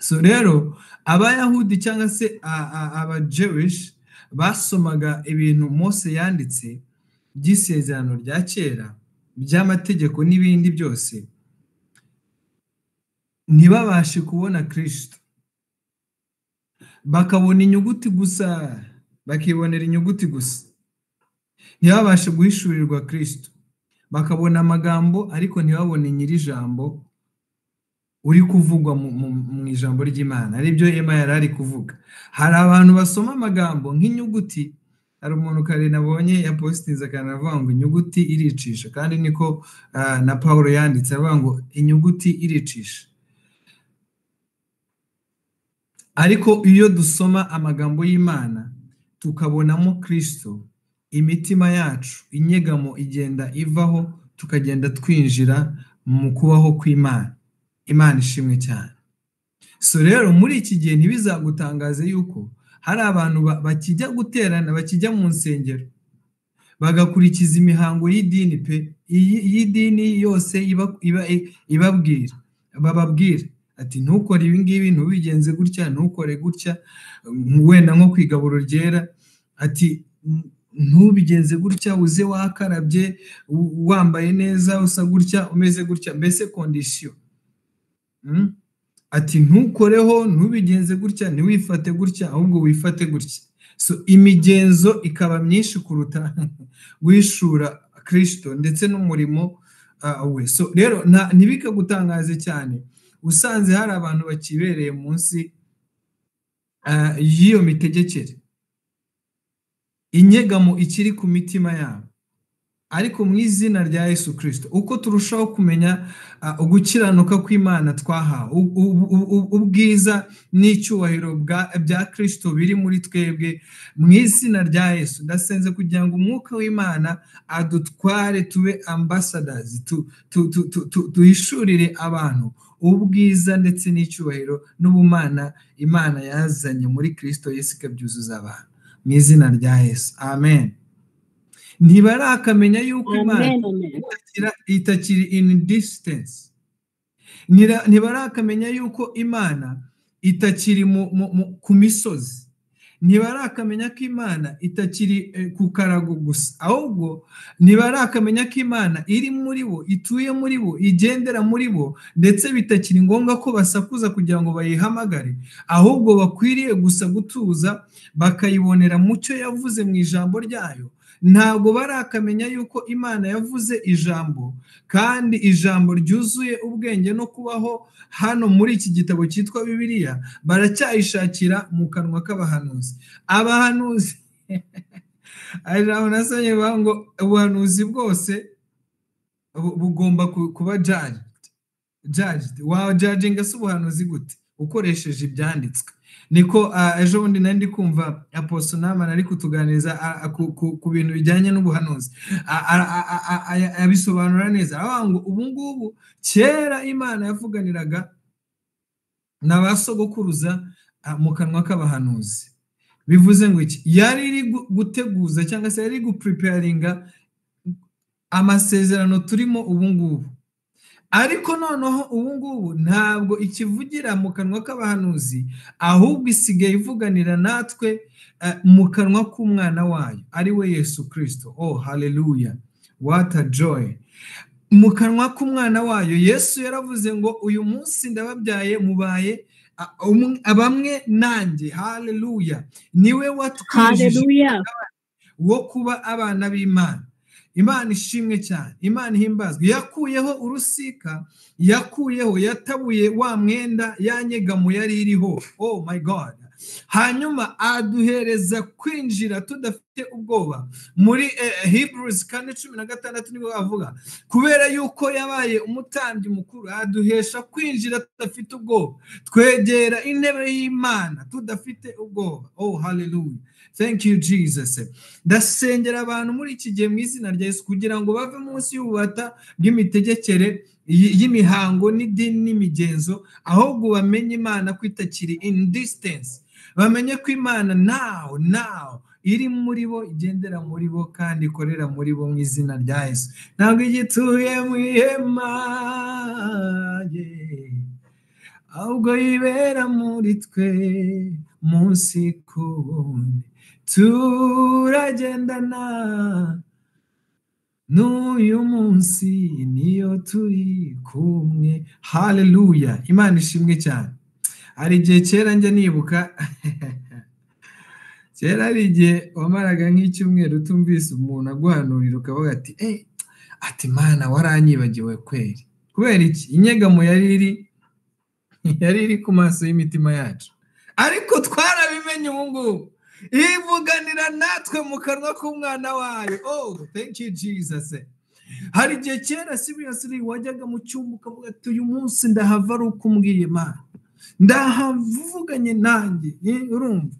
C: So rero Abayahudi cyangwa se aba-Jewish basomaga ibintu Mose yanditse by'isezerano rya kera by'amategeko n'ibindi byose, ntibabashe kubona Kristo. Bakabona inyuguti gusa, bakibonera inyuguti gusa, ntibabashe guhishurirwa Kristo. Bakabona amagambo ariko ntibabone nyiri jambo uri kuvugwa mu ijambo ry'Imana, ari byo Ema yari ari kuvuga. Hari abantu basoma amagambo nk'inyuguti. Hari umuntu kare nabonye yapostinze akanavuga ngo inyuguti iricisha, kandi niko na Paulo yanditse avuga ngo inyuguti iricisha. Ariko iyo dusoma amagambo y'Imana tukabonamo Kristo, imitima yacu inyegamo igenda ivaho, tukagenda twinjira mu kubaho kw'Imana. Imana ishimwe cyane. So rero muri iki gihe ntibizagutangaze yuko hari abantu bakijya guterana, bakijya mu nsengero bagakurikiza imihango y'idini pe, y'idini yose bababwira ati ntukore ibi ngibi, ntubigenze gutya, ntukore gutya, wenda nko kwigaburo ryera, ati ntubigenze gutya, uze wakarabye, wambaye neza, usa gutya, umeze gutya, mbese condition. Ati ntukoreho, ntubigenze gutya, ntiwifate gutya, ahubwo wifate gutya. So imigenzo ikaba myinshi kuruta guhishura Kristo ndetse n'umurimo we. So rero ntibikagutangaze cyane usanze hari abantu bakibereye munsi y'iyo mitegekere, inyegamo ikiri ku mitima yabo. Ariko mu izina rya Yesu Kristo, uko turushaho kumenya ugukiranuka kw'Imana twahawe, ubwiza n'icyubahiro bya Kristo biri muri twebwe, mu izina rya Yesu ndasenze kugira ngo umwuka w'Imana adutware tube ambassadors, duhishurire abantu ubwiza ndetse n'icyubahiro n'ubumana Imana yazanye muri Kristo Yesu, ikabyuzuza abantu mu izina rya Yesu. Amen. Ntibarakamenya yuko Imana itakiri in distance. Ntibarakamenya yuko Imana itakiri ku misozi. Ntibarakamenya ko Imana itakiri ku karago gusa, ahubwo ntibarakamenya ko Imana iri muri bo, ituye muri bo, igendera muri bo, ndetse bitakiri ngombwa ko basakuza kugira ngo bayihamagare, ahubwo bakwiriye gusa gutuza bakayibonera mu cyo yavuze mu ijambo ryayo. Ntabwo barakamenya yuko Imana yavuze ijambo, kandi ijambo ryuzuye ubwenge no kubaho hano muri iki gitabo cyitwa Bibiliya baracyayishakira mu kanwa k'abahanuzi. Abahanuzi aho nasanye bango ubuhanuzi bwose bugomba kuba judged. Wa judging se ubuhanuzi gute? Ukoresheje ibyanditswe. Niko ejo bundi nandi kumva Apostle Nama nari kutuganiriza ku bintu bijyanye n'ubuhanuzi, abisobanura neza. Abango ubu ngubu kera Imana yavuganiraga n'abasogokuruza mu kanwa k'abahanuzi. Bivuze ngo iki? Yari iri guteguza cyangwa se yari gupreparinga amasezerano turimo ubu ngubu. Ariko noneho ubu ngubu ntabwo ikivugira mu kanwa k'abahanuzi, ahubwo isigaye ivuganira natwe mu kanwa k'umwana wayo, ari we Yesu Kristo. Oh hallelujah, what a joy! Mu kanwa k'umwana wayo Yesu yaravuze ngo uyu munsi ndababyaye mubaye bamwe nanjye. Hallelujah, niwe watwujije wo kuba abana b'Imana. Imana ishimwe cyane, Imana ihimbazwe. Yakuyeho urusika, yatabuye wa mwenda yanyegamo yari iriho. Oh my God. Hanyuma aduhereza kwinjira tudafite ubwoba. Muri Hebrews 4:16 nibo avuga, kubera yuko yabaye umutambyi mukuru, aduhesha kwinjira tudafite ubwoba, twegera intebe y'Imana tudafite ubwoba. Oh hallelujah, thank you Jesus. Ndasengera abantu muri iki gihe mu izina rya Yesu kugira ngo bave munsi y'ububata bw'imitegekere y'imihango n'idini n'imigenzo, ahubwo bamenye Imana kwitakiri in distance. Bamenye ko Imana now iri muri bo, igendera muri bo, kandi ikorera muri bo mu izina rya Yesu. Ntabwo igituye mu ihema, ahubwo yibera muri twe munsi kundi. Turagendana n'uyu munsi niyo turi kumwe. Hallelujah, Imana ishimwe cyane. Hari igihe kera njya nibuka kera hari igihe wamaraga nk'icyumweru utumvise umuntu aguhanurira ukavuga ati ati Mana waranyibagiwe kweri. Kubera iki? Inyegamo yari iri ku maso y'imitima yacu, ariko twarabimenye ubu ngubu. Ivuganira natwe mu kanwa k'umwana wayo. Oh thank you Jesus. Hari igihe kera seriously wajyaga mu cyumba ukavuga ati uyu munsi ndahava ari uko umbwiye Mana, ndahavuganye nanjye. Urumva?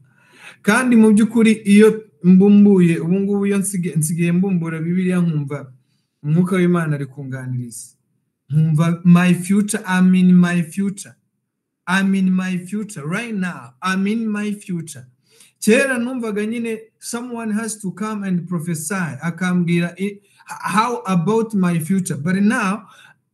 C: Kandi mu by'ukuri iyo mbumbuye ubu ngubu, iyo nsigaye mbumbura Bibiliya nkumva umwuka w'Imana ari kunganiriza, nkumva my future, I'm in my future right now, I'm in my future. Kera numvaga nyine someone has to come and prophesy akambwira how about my future, but now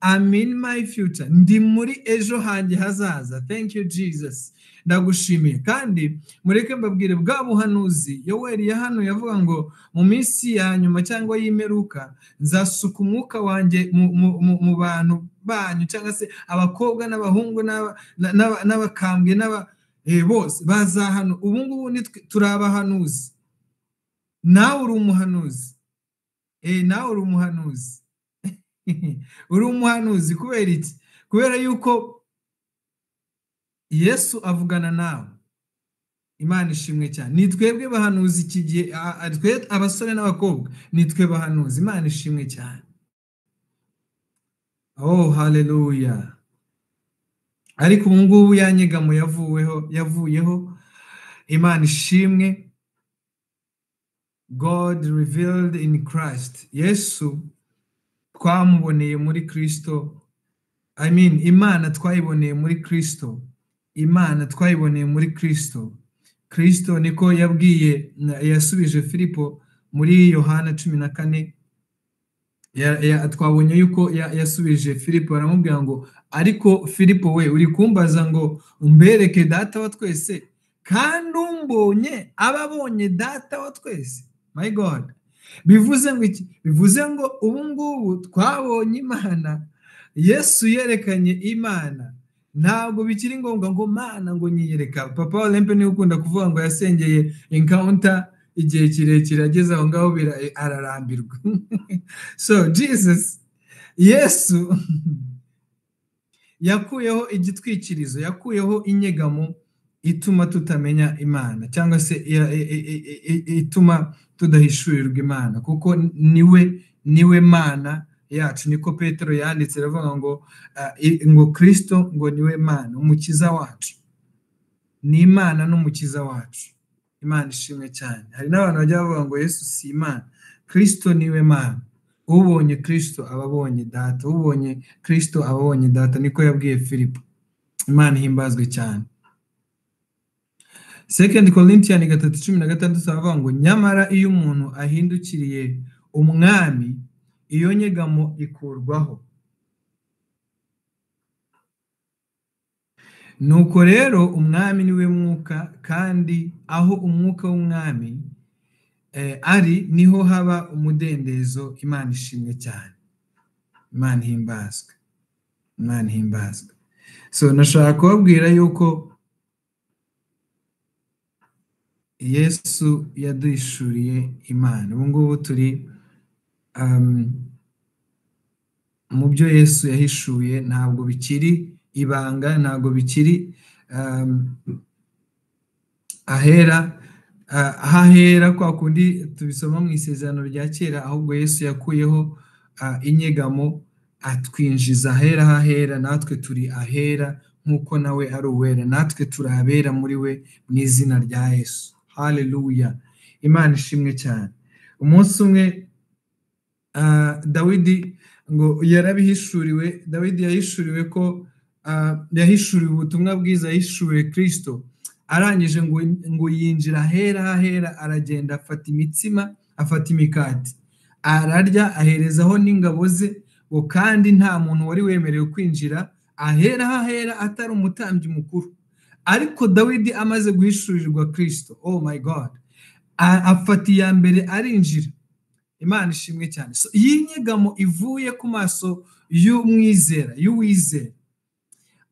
C: I'm in my future. Ndi muri ejo hanjye hazaza. Thank you Jesus. Ndagushimiye. Kandi mureke mbabwire bwa buhanuzi Yoweri ya hano yavuga ngo mu minsi ya nyuma cyangwa y'imperuka nzasuka umwuka wanjye mu bantu banyu cyangwa se abakobwa n'abahungu n'abakambwe bose bazahano. Ubu ngubu turabahanuzi. Nawe uri umuhanuzi. Nawe uri umuhanuzi. Uri umuhanuzi kubera iki? Kubera yuko Yesu avugana nawe. Imana ishimwe cyane. Ni twebwe bahanuzi iki gihe, twe abasore n'abakobwa ni twe bahanuzi. Imana ishimwe cyane. Oh hallelujah. Ariko ubu ngubu yanyegamo yavuyeho. Imana ishimwe. God revealed in Christ. Yesu twamuboneye muri Kristo. Imana twayiboneye muri Kristo. Imana twayiboneye muri Kristo. Kristo niko yasubije Filipo muri Yohana 14. Twabonye yuko yasubije Filipo, aramubwira ngo ariko Filipo we uri kumbaza ngo umbereke data wa twese, kandi umbonye ababonye data wa twese. My God. Bivuze ngo iki? Bivuze ngo ubu ngubu twabonye Imana. Yesu yerekanye Imana. Ntabwo bikiri ngombwa ngo Mana ngo nyiyereka. Papa Olempe niwe ukunda kuvuga ngo yasengeye encounter igihe kirekire, ageze aho ngaho ararambirwa. So Jesus, Yesu yakuyeho igitwikirizo, yakuyeho inyegamo ituma tutamenya Imana cyangwa se ituma tudahishurirwa Imana, kuko niwe Mana yacu. Niko Petero yanditse aravuga ngo Kristo ngo niwe Mana, umukiza wacu. Ni Imana n'umukiza wacu. Imana ishimwe cyane. Hari n'abantu bajya bavuga ngo Yesu si Imana. Kristo niwe Mana. Ubonye Kristo ababonye data. Ubonye Kristo ababonye data. Niko yabwiye Filipo. Imana himbazwe cyane. 2 Corinthians 3:16 avuga ngo nyamara iyo umuntu ahindukiriye umwami, iyo nyegamo ikurwaho. Nuko rero umwami niwe mwuka, kandi aho umwuka w'umwami ari niho haba umudendezo. Imana ishimwe cyane. Imana himbazwe. Imana himbazwe. So nashaka kubabwira yuko Yesu yaduhishuriye Imana. Ubu ngubu turi mu byo Yesu yahishuye. Ntabwo bikiri ibanga, ntabwo bikiri ahahera kwa kundi tubisoma mu isezerano rya kera, ahubwo Yesu yakuyeho inyegamo atwinjiza ahera hahera. Natwe turi ahera nk'uko nawe ari uwera. Natwe turabera muri we mu izina rya Yesu. Hallelujah. Imana ishimwe cyane. Umunsi umwe Dawidi ngo yarabihishuriwe. Dawidi yahishuriwe ko yahishuriwe ubutumwa bwiza, yahishuriwe Kristo. Arangije ngo yinjira ahera hahera, aragenda afata imitsima, afata imikati, ararya, aherezaho n'ingabo ze. Kandi nta muntu wari wemerewe kwinjira ahera hahera atari umutambyi mukuru. Ariko Dawidi amaze guhishurirwa Kristo, oh my God, afata iya mbere arinjira. Imana ishimwe cyane. So iyi nyegamo ivuye ku maso y'uwizera,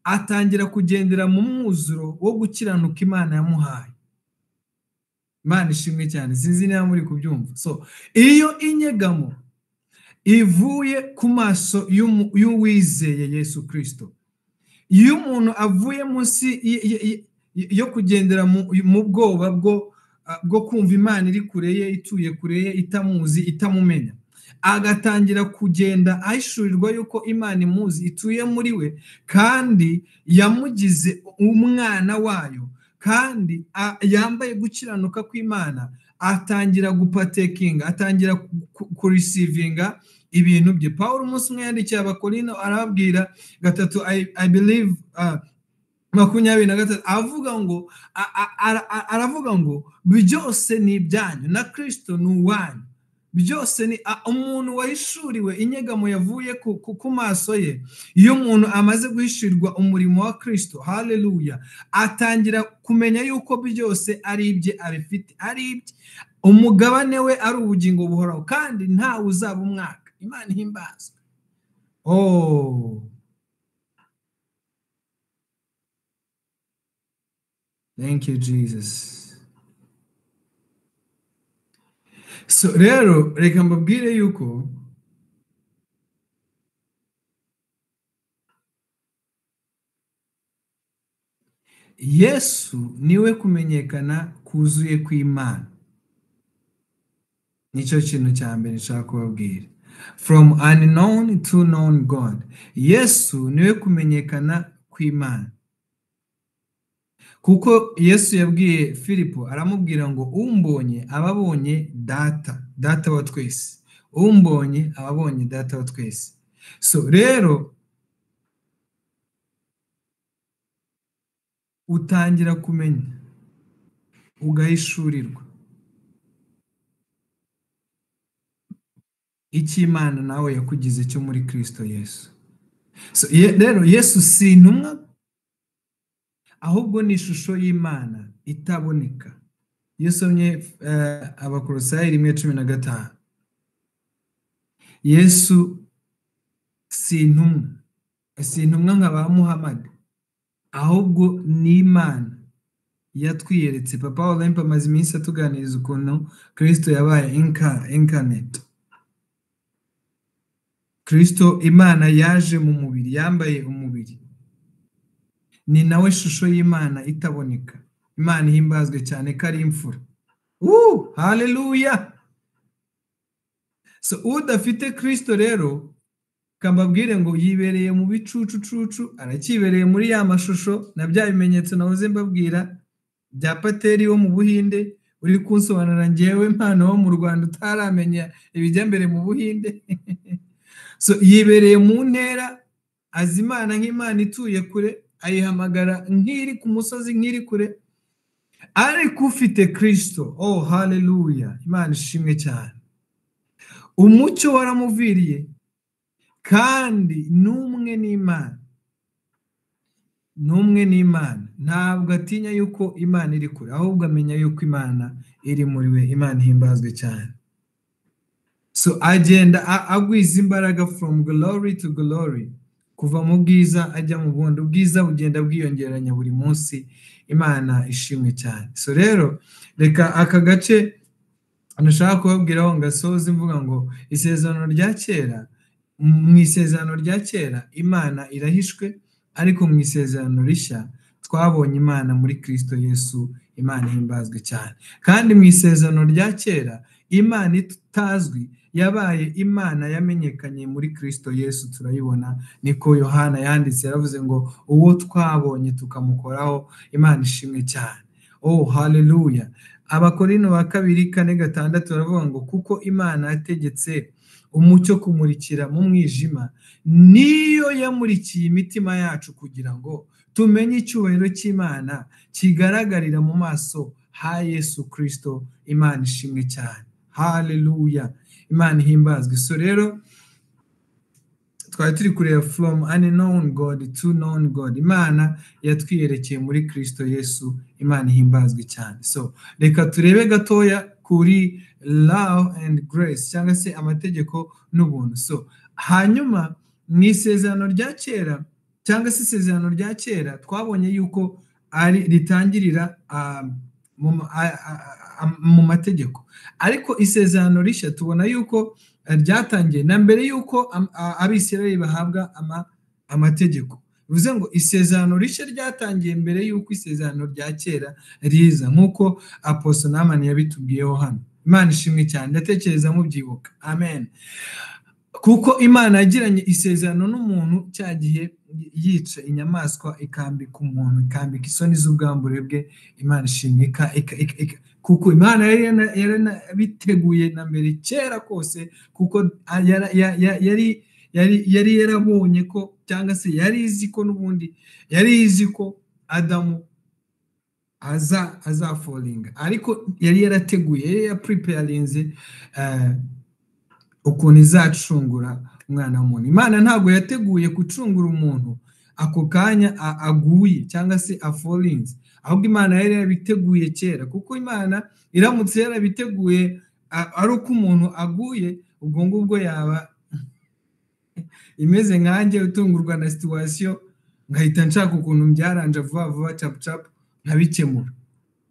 C: atangira kugendera mu mwuzuro wo gukiranuka Imana yamuhaye. Imana ishimwe cyane. Sinzi niba muri kubyumva. So iyo inyegamo ivuye ku maso y'uwizeye Yesu Kristo, iyo umuntu avuye munsi yo kugendera mu bwoba bwo kumva Imana iri kure ye, ituye kure ye, itamuzi, itamumenya, agatangira kugenda ahishurirwa yuko Imana imuzi, ituye muri we, kandi yamugize umwana wayo, kandi yambaye gukiranuka kw'Imana, atangira gupatekinga, atangira kurisivinga ibintu bye. Pawulo umunsi umwe yandikiye Abakorinto arababwira 3 I believe 23 aravuga ngo byose ni ibyanyu na Kristo ni uwanyu. byose ni umuntu wahishuriwe inyegamo yavuye ku maso ye. Iyo umuntu amaze guhishurirwa umurimo wa Kristo, haleluya, atangira kumenya yuko byose ari ibye, abifite ari ibye, umugabane we ari ubugingo buhoraho, kandi ntawe uzaba umwaka. Imana ihimbazwe. Thank you, Jesus. So rero reka mbabwire yuko Yesu niwe kumenyekana kuzuye kw'Imana. Nicyo kintu cya mbere nshaka kubabwira. From unknown to known God. Yesu niwe kumenyekana kw'Imana. Kuko Yesu yabwiye Filipo, aramubwira ngo umbonye ababonye data wa twese. Umbonye ababonye data wa twese. So rero utangira kumenya, ugahishurirwa icyo Imana nawe yakugize cyo muri Kristo Yesu. So rero Yesu si intumwa, ahubwo ni ishusho y'Imana itaboneka. Iyo usomye Abakolosayi 1:15, Yesu si intumwa nka ba Muhammad, ahubwo ni Imana yatwiyeretse. Papa Olympe amaze iminsi atuganiriza ukuntu Kristo yabaye incarnate. Kristo, Imana yaje mu mubiri, yambaye umubiri, ni nawe shusho y'Imana itaboneka. Imana ihimbazwe cyane ko ari imfura. Haleluya. So udafite Kristo rero, kambabwire ngo yibereye mu bicucu, arakibereye muri ya mashusho na bya bimenyetso nahoze mbabwira bya Pateri wo mu Buhinde, uri kunsobanura ngewe mpano wo mu Rwanda utaramenya ibijya mbere mu Buhinde. So yibereye mu ntera, azi Imana nk'Imana ituye kure, ayihamagara nk'iri ku musozi, nk'iri kure, ariko ufite Kristo, haleluya, Imana ishimwe cyane. Umucyo waramuviriye, kandi n'umwe n'Imana, ntabwo atinya yuko Imana iri kure, ahubwo amenya yuko Imana iri muri we. Imana ihimbazwe cyane. So agenda agwiza imbaraga from glory to glory, kuva mu bwiza ajya mu bundi. Ubwiza bugenda bwiyongeranya buri munsi. Imana ishimwe cyane. So rero reka aka gace nashaka kubabwiraho ngasoza mvuga ngo isezerano rya kera, mu isezerano rya kera Imana irahishwe, ariko mu isezerano rishya twabonye Imana muri Kristo Yesu. Imana ihimbazwe cyane. Kandi mu isezerano rya kera Imana itazwi yabaye Imana yamenyekanye muri Kristo Yesu, turayibona. Niko Yohana yanditse, yaravuze ngo uwo twabonye tukamukoraho. Imana ishimwe cyane. Haleluya. Abakorinto ba 2:4-6 baravuga ngo kuko Imana yategetse umucyo kumurikira mu mwijima, niyo yamurikiye imitima yacu kugira ngo tumenye icyubahiro cy'Imana kigaragarira mu maso ha Yesu Kristo. Imana ishimwe cyane. Haleluya. Imana ihimbazwe. So rero twari turi kureba from unknown God to known God. Imana yatwiyerekeye muri Kristo Yesu. Imana ihimbazwe cyane. So reka turebe gatoya kuri law and grace, cyangwa se amategeko n'ubuntu. So hanyuma mu isezerano rya kera, cyangwa se isezerano rya kera twabonye yuko ari ritangirira mu mategeko, ariko isezerano rishya tubona yuko ryatangiye na mbere yuko Abisirayeli bahabwa amategeko. Bivuze ngo isezerano rishya ryatangiye mbere yuko isezerano rya kera riza, nk'uko Apostle Namani yabitubwiyeho hano. Imana ishimwe cyane. Ndatekereza mubyibuka. Amen. Kuko Imana yagiranye isezerano n'umuntu cya gihe yica inyamaswa, ikambika umuntu, ikambika isoni z'ubwambure bwe. Imana ishimwe. Kuko Imana yarabiteguye na mbere kera kose, kuko yari yarabonye ko, cyangwa se yari izi ko n'ubundi yari izi ko Adamu azafolinga, ariko yari yarateguye, yari yapreparinze ukuntu izacungura umwana w'umuntu. Imana ntabwo yateguye gucungura umuntu ako kanya aguye cyangwa se afolinze, ahubwo Imana yari yarabiteguye kera, kuko Imana iramutse yarabiteguye ari uko umuntu aguye, ubwo ngubwo yaba imeze nkanjye utungurwa na situation ngahita nshaka ukuntu mbyaranje vuba vuba cap nkabikemura.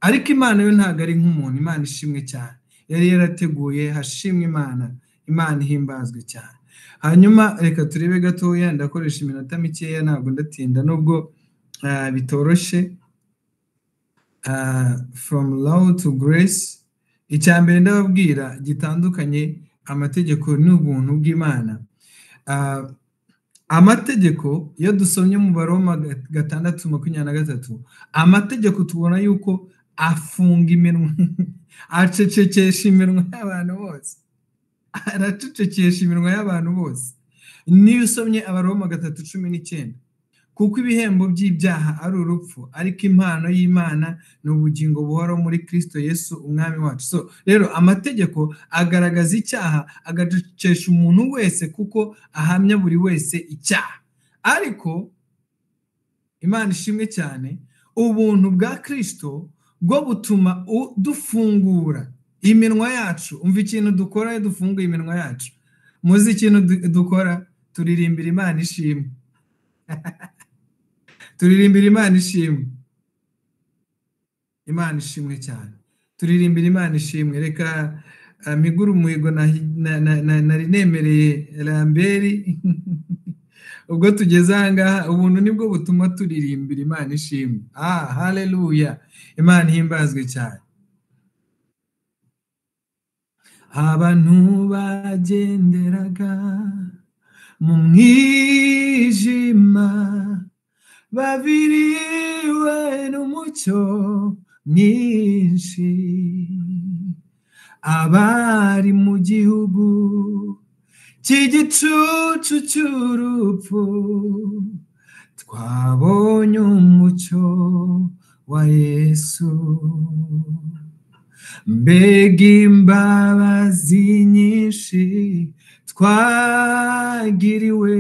C: Ariko Imana yo ntabwo ari nk'umuntu. Imana ishimwe cyane, yari yarateguye. Hashimwe Imana, Imana ihimbazwe cyane. Hanyuma reka turebe gatoya, ndakoresha iminota mikeya, ntabwo ndatinda nubwo bitoroshe. From law to grace, icyambere ndababwira gitandukanye amategeko n'ubuntu bw'Imana. Amategeko iyo dusomye mu Baroma 6:23, amategeko tubona yuko afunga iminwa, acecekesha iminwa y'abantu bose, aracecekesha iminwa y'abantu bose. Niyo usomye Abaroma 3:19, kuko ibihembo by'ibyaha ari urupfu, ariko impano y'Imana ni ubugingo buhoraho muri Kristo Yesu umwami wacu. So rero amategeko agaragaza icyaha, agacecekesha umuntu wese kuko ahamya buri wese icyaha. Ariko Imana ishimwe cyane, ubuntu bwa Kristo bwo butuma dufungura iminwa yacu. Umva ikintu dukora iyo dufunguye iminwa yacu. Muzi ikintu dukora? Turirimbira Imana ishimwe. Turirimbira Imana ishimwe. Imana ishimwe cyane. Turirimbira Imana ishimwe. Reka miguru umuhigo nari nemereye Lamberi. Ubwo tugeze ahangaha, ubuntu nibwo butuma turirimbira Imana ishimwe. Haleluya. Imana ihimbazwe cyane. Abantu bagenderaga mu mwijima, babiriwe n'umucyo mwinshi, abari mu gihugu cy'igicucu cy'urupfu, twabonye umucyo wa Yesu. Mbega imbabazi nyinshi twagiriwe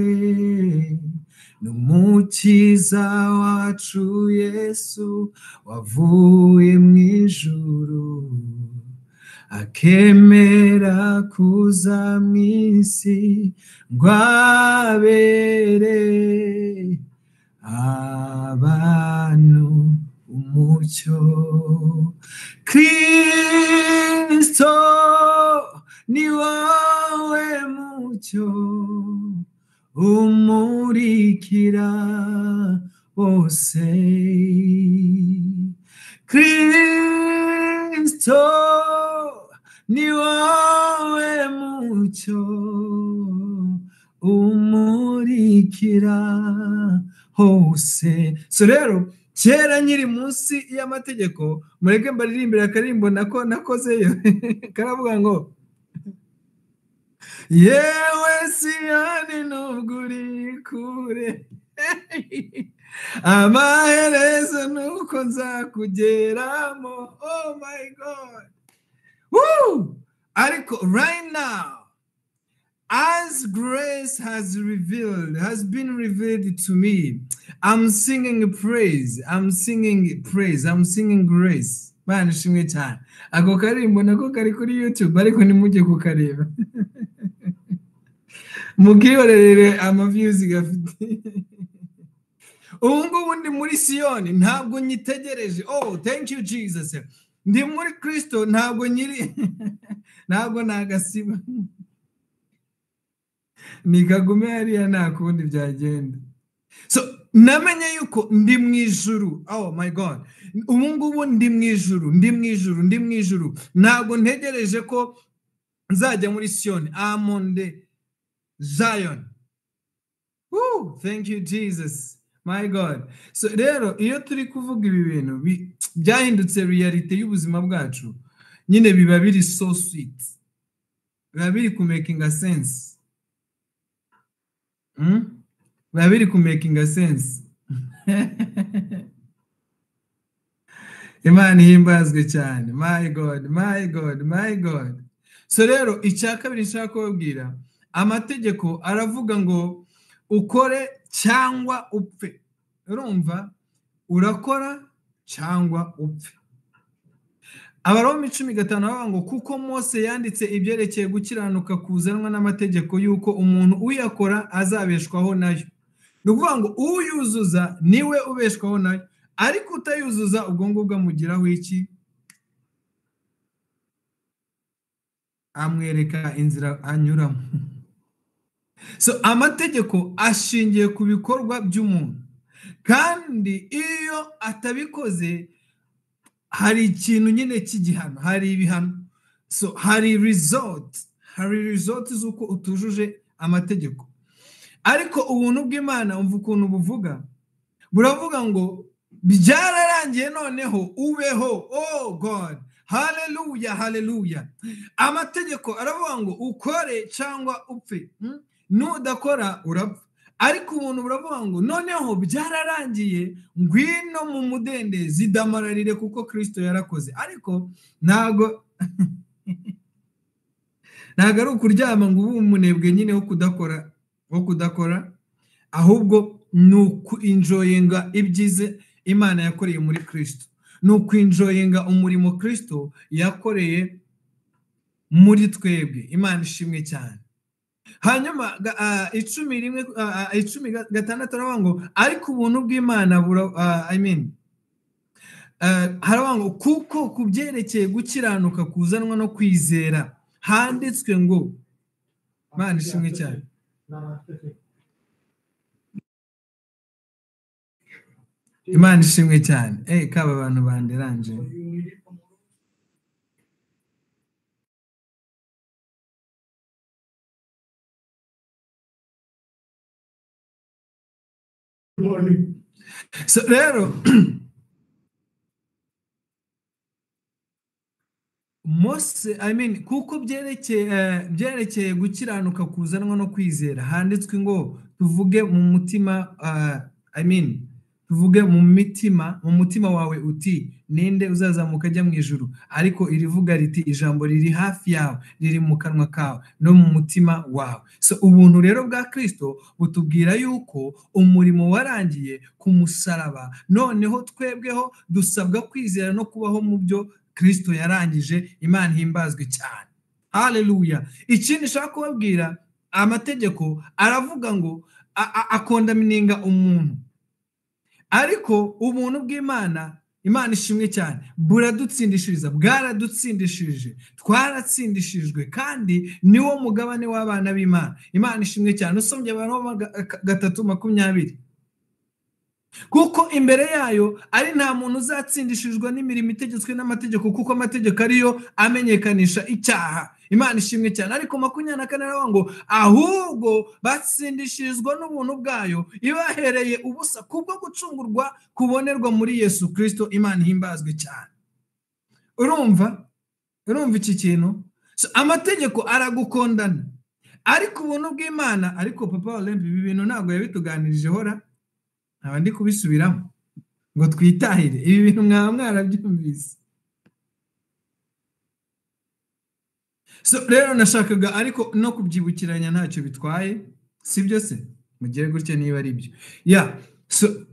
C: n'umukiza wacu Yesu, wavuye mu ijuru akemera kuza mu isi ngo abere abantu umucyo. Kristo ni wowe mucyo umurikira bose. Kristo ni wowe mucyo umurikira hose. So rero kera nkiri munsi y'amategeko, mureke mbaririmbira akarimbo nako nakozeyo karavuga ngo yewe Siyoni nubwo uri kure, amaherezo nuko nzakugeramo. Oh my God. Woo! Ariko right now, as grace has been revealed to me, I'm singing praise. I'm singing grace. Mana ishimwe cyane. Ako karimbo nako kari kuri YouTube, ariko nimujye kukareba. Mukiyorere ama-views gafite. Ubu ngubu ndi muri Siyoni, ntabwo nyitegereje. Oh, thank you Jesus. Ndi muri Kristo, ntabwo nyiri ntabwo nagasiba. Nikagume hariya nta kundi byagenda. So namenye yuko ndi mu ijuru. Oh my God. Ubu ngubu ndi mu ijuru. Ntabwo ntegereje ko nzajya muri Siyoni. I'm on the Zion. Woo! Thank you Jesus. My God. So rero iyo turi kuvuga ibi bintu byahindutse reality y'ubuzima bwacu, nyine biba biri so sweet. Biba biri ku making a sense. Biba biri ku making a sense. Imana ihimbazwe cyane. My God. So rero icya kabiri nshaka kubabwira, amategeko aravuga ngo ukore cyangwa upfe. Urumva, urakora cyangwa upfe. Abaroma 10:5 bavuga ngo kuko Mose yanditse ibyerekeye gukiranuka kuzanwa n'amategeko yuko umuntu uyakora azabeshwaho nayo. Ni ukuvuga ngo uyuzuza niwe ubeshwaho nayo, ariko utayuzuza ubwo ngubwo amugiraho iki? Amwereka inzira anyuramo. So amategeko ashingiye ku bikorwa by'umuntu, kandi iyo atabikoze hari ikintu nyine cy'igihano, hari ibihano. So hari result z'uko utujuje amategeko. Ariko ubuntu bw'Imana umva ukuntu buvuga, buravuga ngo byararangiye noneho ubeho. Oh God, haleluya, haleluya. Amategeko aravuga ngo ukore cyangwa upfe, nudakora urapfa. Ariko ubuntu buravuga ngo noneho byararangiye, ngwino mu mudendezi damararire kuko Kristo yarakoze. Ariko ntago ari ukuryama ngo ubu umunebwe nyine wo kudakora, ahubwo ni ukwinjoyinga ibyize Imana yakoreye muri Kristo, ni ukwinjoyinga umurimo Kristo yakoreye muri twebwe. Imana ishimwe cyane. Hanyuma 10:6 aravuga ngo ariko ubuntu bw'Imana haravuga ngo kuko ku byerekeye gukiranuka kuzanwa no kwizera handitswe ngo, Imana ishimwe cyane. Imana ishimwe cyane. Kaba abantu banderanje. So rero Mose, kuko byerekeye gukiranuka kuzanwa no kwizera handitswe ngo tuvuge mu mutima, tuvuge mu mutima wawe uti ninde uzazamuka ajya mu ijuru, ariko irivuga riti ijambo riri hafi yawe, riri mu kanwa kawe no mu mutima wawe. So ubuntu rero bwa Kristo butubwira yuko umurimo warangiye ku musaraba, noneho twebweho dusabwa kwizera no kubaho mu byo Kristo yarangije. Imana himbazwe cyane. Haleluya. Ikindi nshaka kubabwira, amategeko aravuga ngo akondamininga umuntu, ariko ubuntu bw'Imana, Imana ishimwe cyane, buradutsindishiriza, bwaradutsindishirije, twaratsindishijwe, kandi niwo mugabane w'abana b'Imana. Imana ishimwe cyane. Usomye Abaroma 3:20, kuko imbere yayo ari nta muntu uzatsindishijwe n'imirimo itegetswe n'amategeko, kuko amategeko ariyo amenyekanisha icyaha. Imana ishimwe cyane. Ariko 24 aravuga ngo ahubwo batsindishirizwa n'ubuntu bwayo ibahereye ubusa kubwo gucungurwa kubonerwa muri Yesu Kristo. Imana himbazwe cyane. Urumva iki kintu? So amategeko aragukondana, ariko ubuntu bw'Imana, ariko Papa Olembe ibi bintu ntabwo yabituganirije hora, abandi kubisubiramo ngo twitahire ibi bintu mwaba mwarabyumvise. So rero nashakaga ariko no kubyibukiranya ntacyo bitwaye, sibyo se? Mugire gutya niba ari byo. So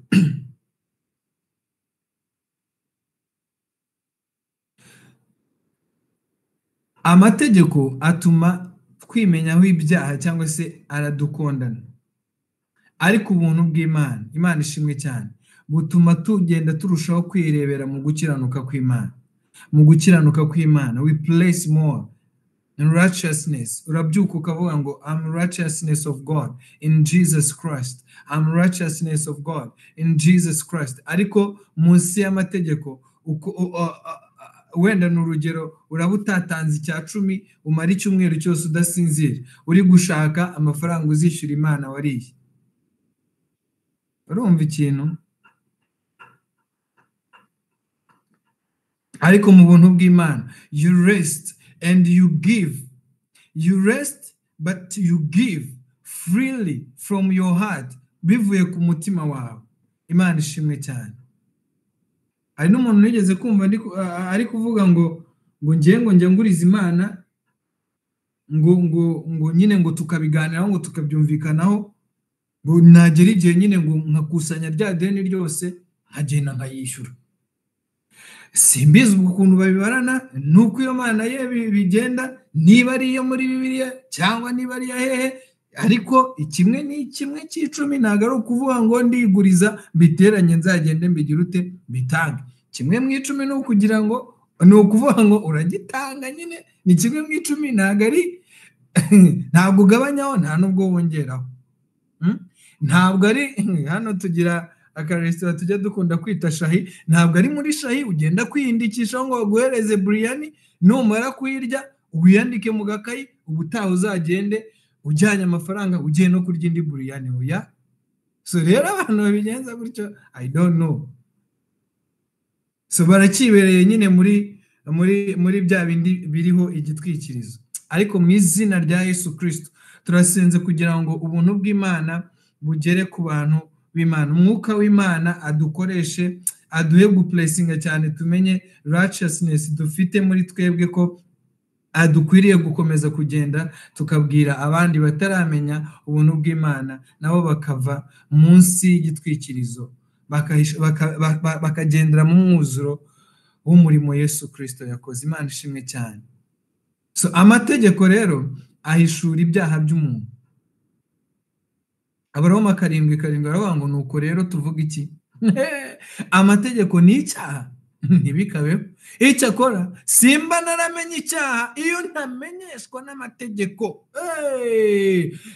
C: amategeko atuma twimenyaho ibyaha cyangwa se aradukondana, ariko ubuntu bw'Imana, Imana ishimwe cyane, butuma tugenda turushaho kwirebera mu gukiranuka kw'Imana. Mu gukiranuka kw'Imana we place more in righteousness. Urabyuka ukavuga ngo I'm righteousness of God in Jesus Christ, I'm righteousness of God in Jesus Christ. Ariko munsi y'amategeko wenda n'urugero urabutatanze 10 umara icyumweru cyose udasinzira uri gushaka amafaranga uzishyura Imana wariye. Urumva ikintu? Ariko mu buntu bw'Imana you rest and you give. You rest but you give freely from your heart, bivuye ku mutima wawe. Imana ishimwe cyane. Hari n'umuntu nigeze kumva ari kuvuga ngo njye nguriza Imana ngo nyine ngo tukabiganiraho ngo tukabyumvikanaho ngo nagera igihe nyine ngo nkakusanya rya deni ryose nkagenda nkayishyura. Simbizi ukuntu babibarana, nuko iyo Mana ye bigenda, niba ari iyo muri Bibiliya cyangwa niba ari hehe, ariko ikimwe ni kimwe cy'icumi, ntabwo ari ukuvuga ngo ndiguriza biteranye nzagende mbigira ute bitange. Kimwe mu icumi ni ukugira ngo ni ukuvuga ngo uragitanga nyine, ni kimwe mu icumi, ntabwo ari ntabwo ugabanyaho nta nubwo wongeraho. Ntabwo ari hano tugira akaresitora tujya dukunda kwita shahi, ntabwo ari muri shahi ugenda kwiyandikisha ngo baguhereze buriyani, numara kuyirya wiyandike mu gakayi, ubutaha uzagende ujyanye amafaranga ugiye no kurya indi buriyani. Oya, so rero abantu babigenza gutyo I don't know. So barakibereye nyine muri bya bindi biriho igitwikirizo. Ariko mu izina rya Yesu Kristo turasenze kugira ngo ubuntu bw'Imana bugere ku bantu b'Imana, umwuka w'Imana adukoreshe, aduhe guplacinga cyane, tumenye righteousness dufite muri twebwe ko adukwiriye gukomeza kugenda tukabwira abandi bataramenya ubuntu bw'Imana, nabo bakava munsi y'igitwikirizo bakagendera mu mwuzuro w'umurimo Yesu Kristo yakoze. Imana ishimwe cyane. So amategeko rero ahishura ibyaha by'umuntu. Abaroma 7:7 baravuga ngo nuko rero tuvuga iki? Amategeko ni icyaha ntibikabeho. Icyo akora simba naramenye icyaha iyo ntamenyeshwa n'amategeko.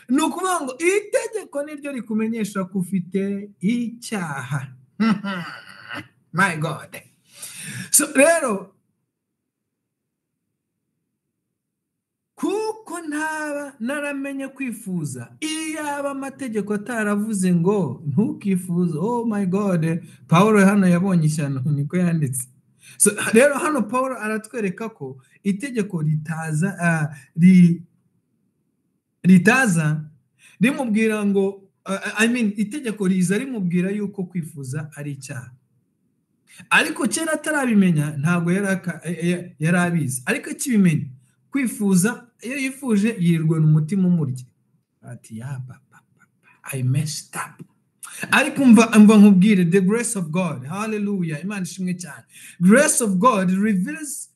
C: Ni ukuvuga ngo itegeko niryo rikumenyesha ko ufite icyaha. My God. So rero kuko ntaba naramenye kwifuza, iyaba amategeko ataravuze ngo ntukifuze. Oh my God, Paulo hano yabonye ishyano, niko yanditse. So rero hano Paulo aratwereka ko itegeko ritaza rimubwira ngo itegeko riza rimubwira yuko kwifuza ari icyaha. Ariko kera atarabimenya ntabwo yari abizi, ariko akibimenya kwifuza, iyo yifuje yirirwa n'umutima umurya ati I messed up. Ariko mva nkubwire, the grace of God, hallelujah, Imana ishimwe cyane. Grace of God reveals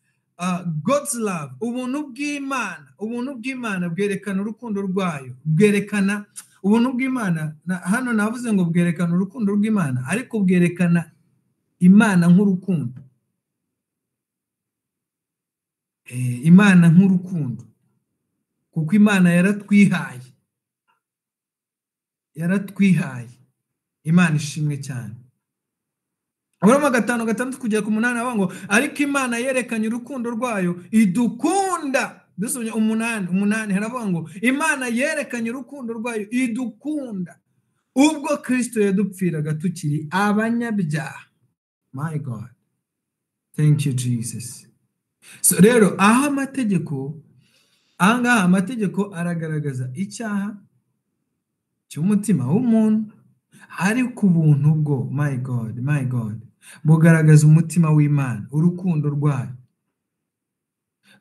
C: God's love. Ubuntu bw'Imana bwerekana urukundo rwayo, bwerekana ubuntu bw'Imana. Hano navuze ngo bwerekana urukundo rw'Imana, ariko bwerekana Imana nk'urukundo. Imana nk'urukundo, kuko Imana yaratwihaye. Imana ishimwe cyane. Abaroma 5:6 kugera ku 8 avuga ngo ariko Imana yerekanye urukundo rwayo idukunda. Dusomye 8 haravuga ngo Imana yerekanye urukundo rwayo idukunda ubwo Kristo yadupfiraga tukiri abanyabyaha. My God, thank you Jesus. So rero aho amategeko aragaragaza icyaha cy'umutima w'umuntu, ariko ubuntu bwo my God bugaragaza umutima w'Imana, urukundo rwayo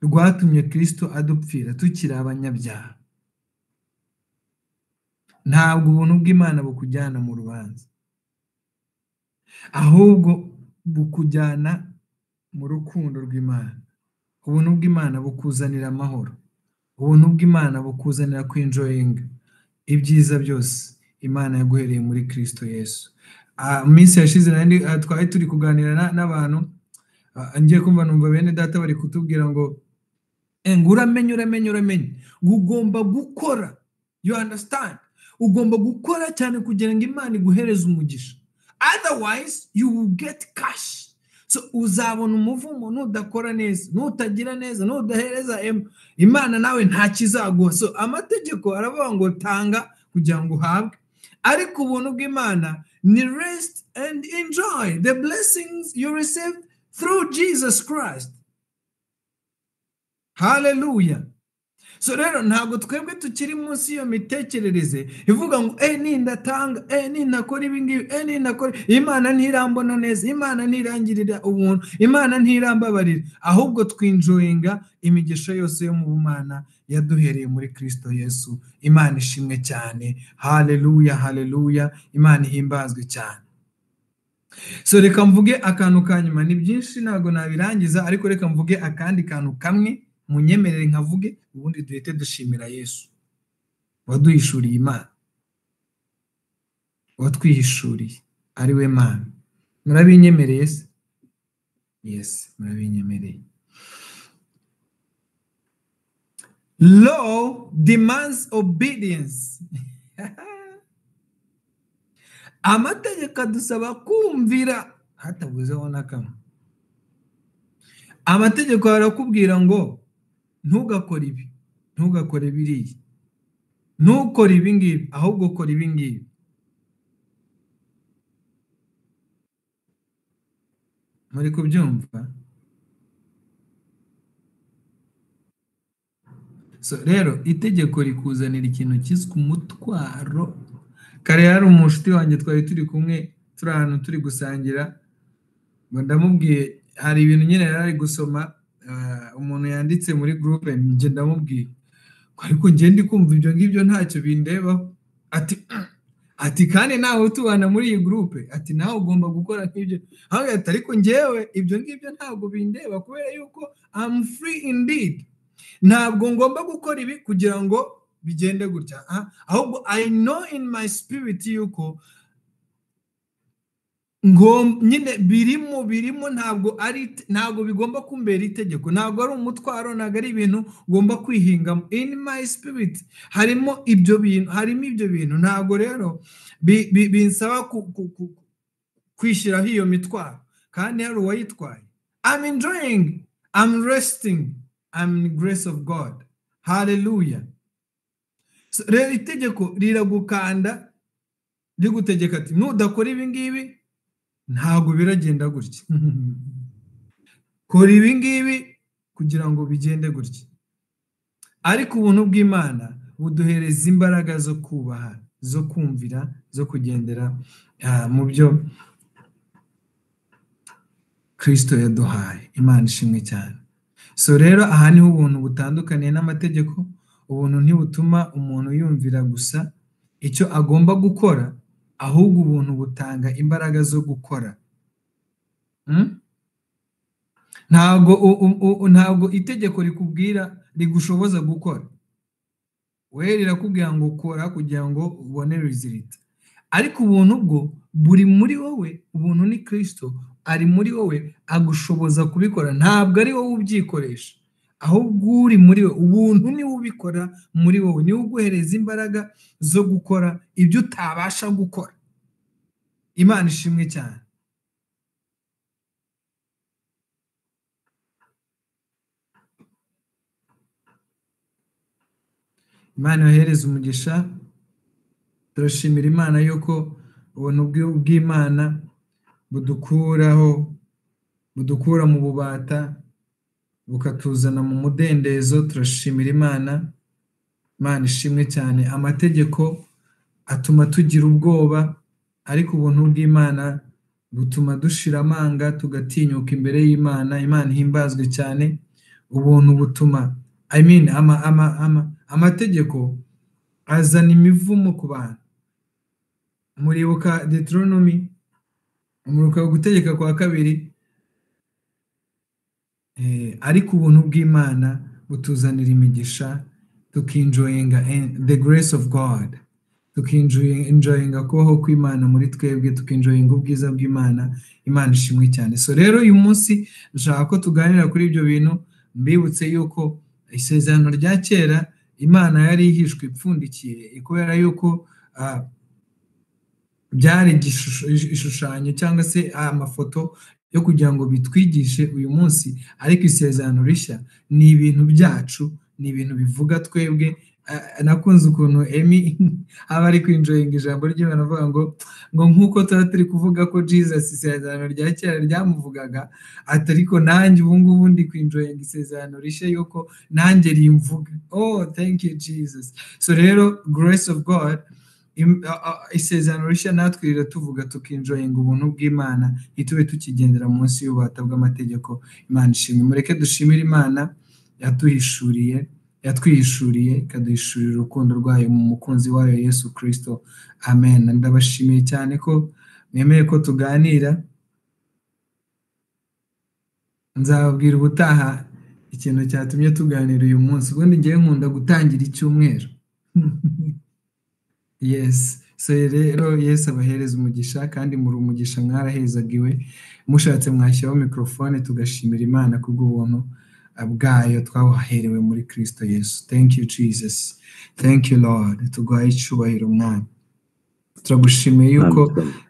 C: rwatumye Kristo adupfira tukiri abanyabyaha. Ntabwo ubuntu bw'Imana bukujyana mu rubanza, ahubwo bukujyana mu rukundo rw'Imana. Ubuntu bw'Imana bukuzanira amahoro, ubuntu bw'Imana bukuzanira kwinjoyinga ibyiza byose Imana yaguhereye muri Kristo Yesu. Minsi yashize twari turi kuganira n'abantu, ngiye kumva numva bene data bari kutubwira ngo uramenye ugomba gukora. You understand? Ugomba gukora cyane kugira ngo Imana iguhereze umugisha, otherwise you will get cash. So uzabona umuvumo nudakora neza, nutagira neza, nudahereza Imana nawe nta kizaguha. So amategeko aravuga ngo tanga kugira ngo uhabwe, ariko ubuntu bw'Imana ni rest and enjoy the blessings you received through Jesus Christ. Hallelujah. So rero ntabwo twebwe tukiri munsi y'iyo mitekerereze ivuga ngo nindatanga ninakora ibi ngibi ninakora, Imana ntirambona neza, Imana ntirangirira ubuntu, Imana ntirambabarira, ahubwo twinjoyinga imigisha yose yo mu bumana yaduhereye muri Kristo Yesu. Imana ishimwe cyane. Haleluya, haleluya. Imana ihimbazwe cyane. So reka mvuge akantu ka nyuma, ni byinshi ntabwo nabirangiza, ariko reka mvuge akandi kantu kamwe, munyemerere nkavuge, ubundi duhite dushimira Yesu waduhishuriye Imana, watwihishuriye ari we Mana. Murabinyemereye se? Yes, murabinyemereye. Law demands obedience. Amategeko adusaba kumvira hatabuzeho na kamwe. Amategeko arakubwira ngo ntugakore ibi, ntugakore biriya, ntukore ibi ngibi, ahubwo kora ibi ngibi. Muri kubyumva? So rero itegeko rikuzanira ikintu cyiswe umutwaro. Kare hari umushuti wanjye twari turi kumwe, turi ahantu turi gusangira, ngo ndamubwiye hari ibintu nyine yari gusoma, umuntu yanditse muri groupe, nje ndamubwiye ariko nje ndi kumva ibyo ngibyo ntacyo bindebaho. Ati kandi nawe tubana muri iyi groupe, ati nawe ugomba gukora nk'ibyo. Ariko njyewe ibyo ngibyo ntabwo bindeba, kubera yuko I'm free indeed. Ntabwo ngomba gukora ibi kugira ngo bigende gutya, ahubwo I know in my spirit yuko nyine birimo ntabwo bigomba kumbera itegeko, ntabwo ari umutwaro, ntabwo ari ibintu ngomba kwihingamo. In my spirit harimo ibyo bintu, ntabwo rero binsaba kwishyiraho iyo mitwaro, kandi hari uwayitwaye. I'm enjoying, I'm resting, I'm in the grace of God. Hallelujah. So, rero itegeko riragukanda rigutegeka ati nudakora ibi ngibi ntabwo biragenda gutya. Kora ibi ngibi kugira ngo bigende gutya. Ariko ubuntu bw'Imana buduhereza imbaraga zo kubaha, zo kumvira, zo kugendera mu byo Kristo yaduhaye. Imana ishimwe cyane. So rero aha niho ubuntu butandukaniye n'amategeko. Ubuntu ntibutuma umuntu yumvira gusa icyo agomba gukora, ahubwo ubuntu butanga imbaraga zo gukora. Ntabwo itegeko rikubwira rigushoboza gukora, we rirakubwira ngo ukora kugira ngo ubone result. Ariko ubuntu bwo buri muri wowe, ubuntu ni Kristo ari muri wowe agushoboza kubikora, ntabwo ari wowe ubyikoresha, ahubwo uri muri wowe, ubuntu ni ubikora muri wowe, ni uguhereza imbaraga zo gukora ibyo utabasha gukora. Imana ishimwe cyane. Imana yohereza umugisha. Turashimira Imana yuko ubuntu bw'Imana budukura mu bubata bukatuzana mu mudendezo. Turashimira Imana. Imana ishimwe cyane. Amategeko atuma tugira ubwoba, ariko ubuntu bw'Imana butuma dushira amanga, tugatinyuka imbere y'Imana. Imana ihimbazwe cyane. Ubuntu butuma amategeko azana imivumo ku bantu. Muribuka Deuteronomy, muribuka gutegeka kwa 2, ariko ubuntu bw'Imana butuzanira imigisha, tukinjoyinga the grace of God, tukinjoyinga kubaho kw'Imana muri twebwe, tukinjoyinga ubwiza bw'Imana. Imana ishimwe cyane. So rero uyu munsi nshaka ko tuganira kuri ibyo bintu. Mbibutse yuko isezerano rya kera Imana yari ihishwe ipfundikiye, kubera yuko byari ishushanyo cyangwa se amafoto yo kugira ngo bitwigishe uyu munsi. Ariko isezerano rishya ni ibintu byacu, ni ibintu bivuga twebwe, nakunze ukuntu Emi aba ari kwinjoyinga ijambo ry'Imana avuga ngo nk'uko tuba turi kuvuga ko Jesus isezerano rya kera ryamuvugaga, ati ariko nanjye ubu ngubu ndi kwinjoyinga isezerano rishya yuko nanjye rimvuga. Oh, thank you Jesus. So rero grace of God, isezerano rishya natwe riratuvuga tukinjoyinga ubuntu bw'Imana, ntitube tukigendera munsi y'ububata bw'amategeko. Imana ishimwe. Mureke dushimire Imana yatwihishuriye ikaduhishurira urukundo rwayo mu mukunzi wayo Yesu Kristo. Amen. Ndabashimiye cyane ko nemeye ko tuganira. Nzababwira ubutaha ikintu cyatumye tuganira uyu munsi. Ubundi ngiye nkunda gutangira icyumweru. Yes. So rero Yesu abahereza umugisha, kandi muri umugisha mwarahezagiwe. Mushatse mwashyiraho mikrofone tugashimira Imana kubw'ubuntu bwayo twabaherewe muri Kristo Yesu. Thank you Jesus. Thank you Lord. Tuguhaye icyubahiro Mwami. Turagushimiye yuko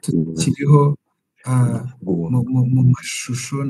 C: tukiriho mu mashusho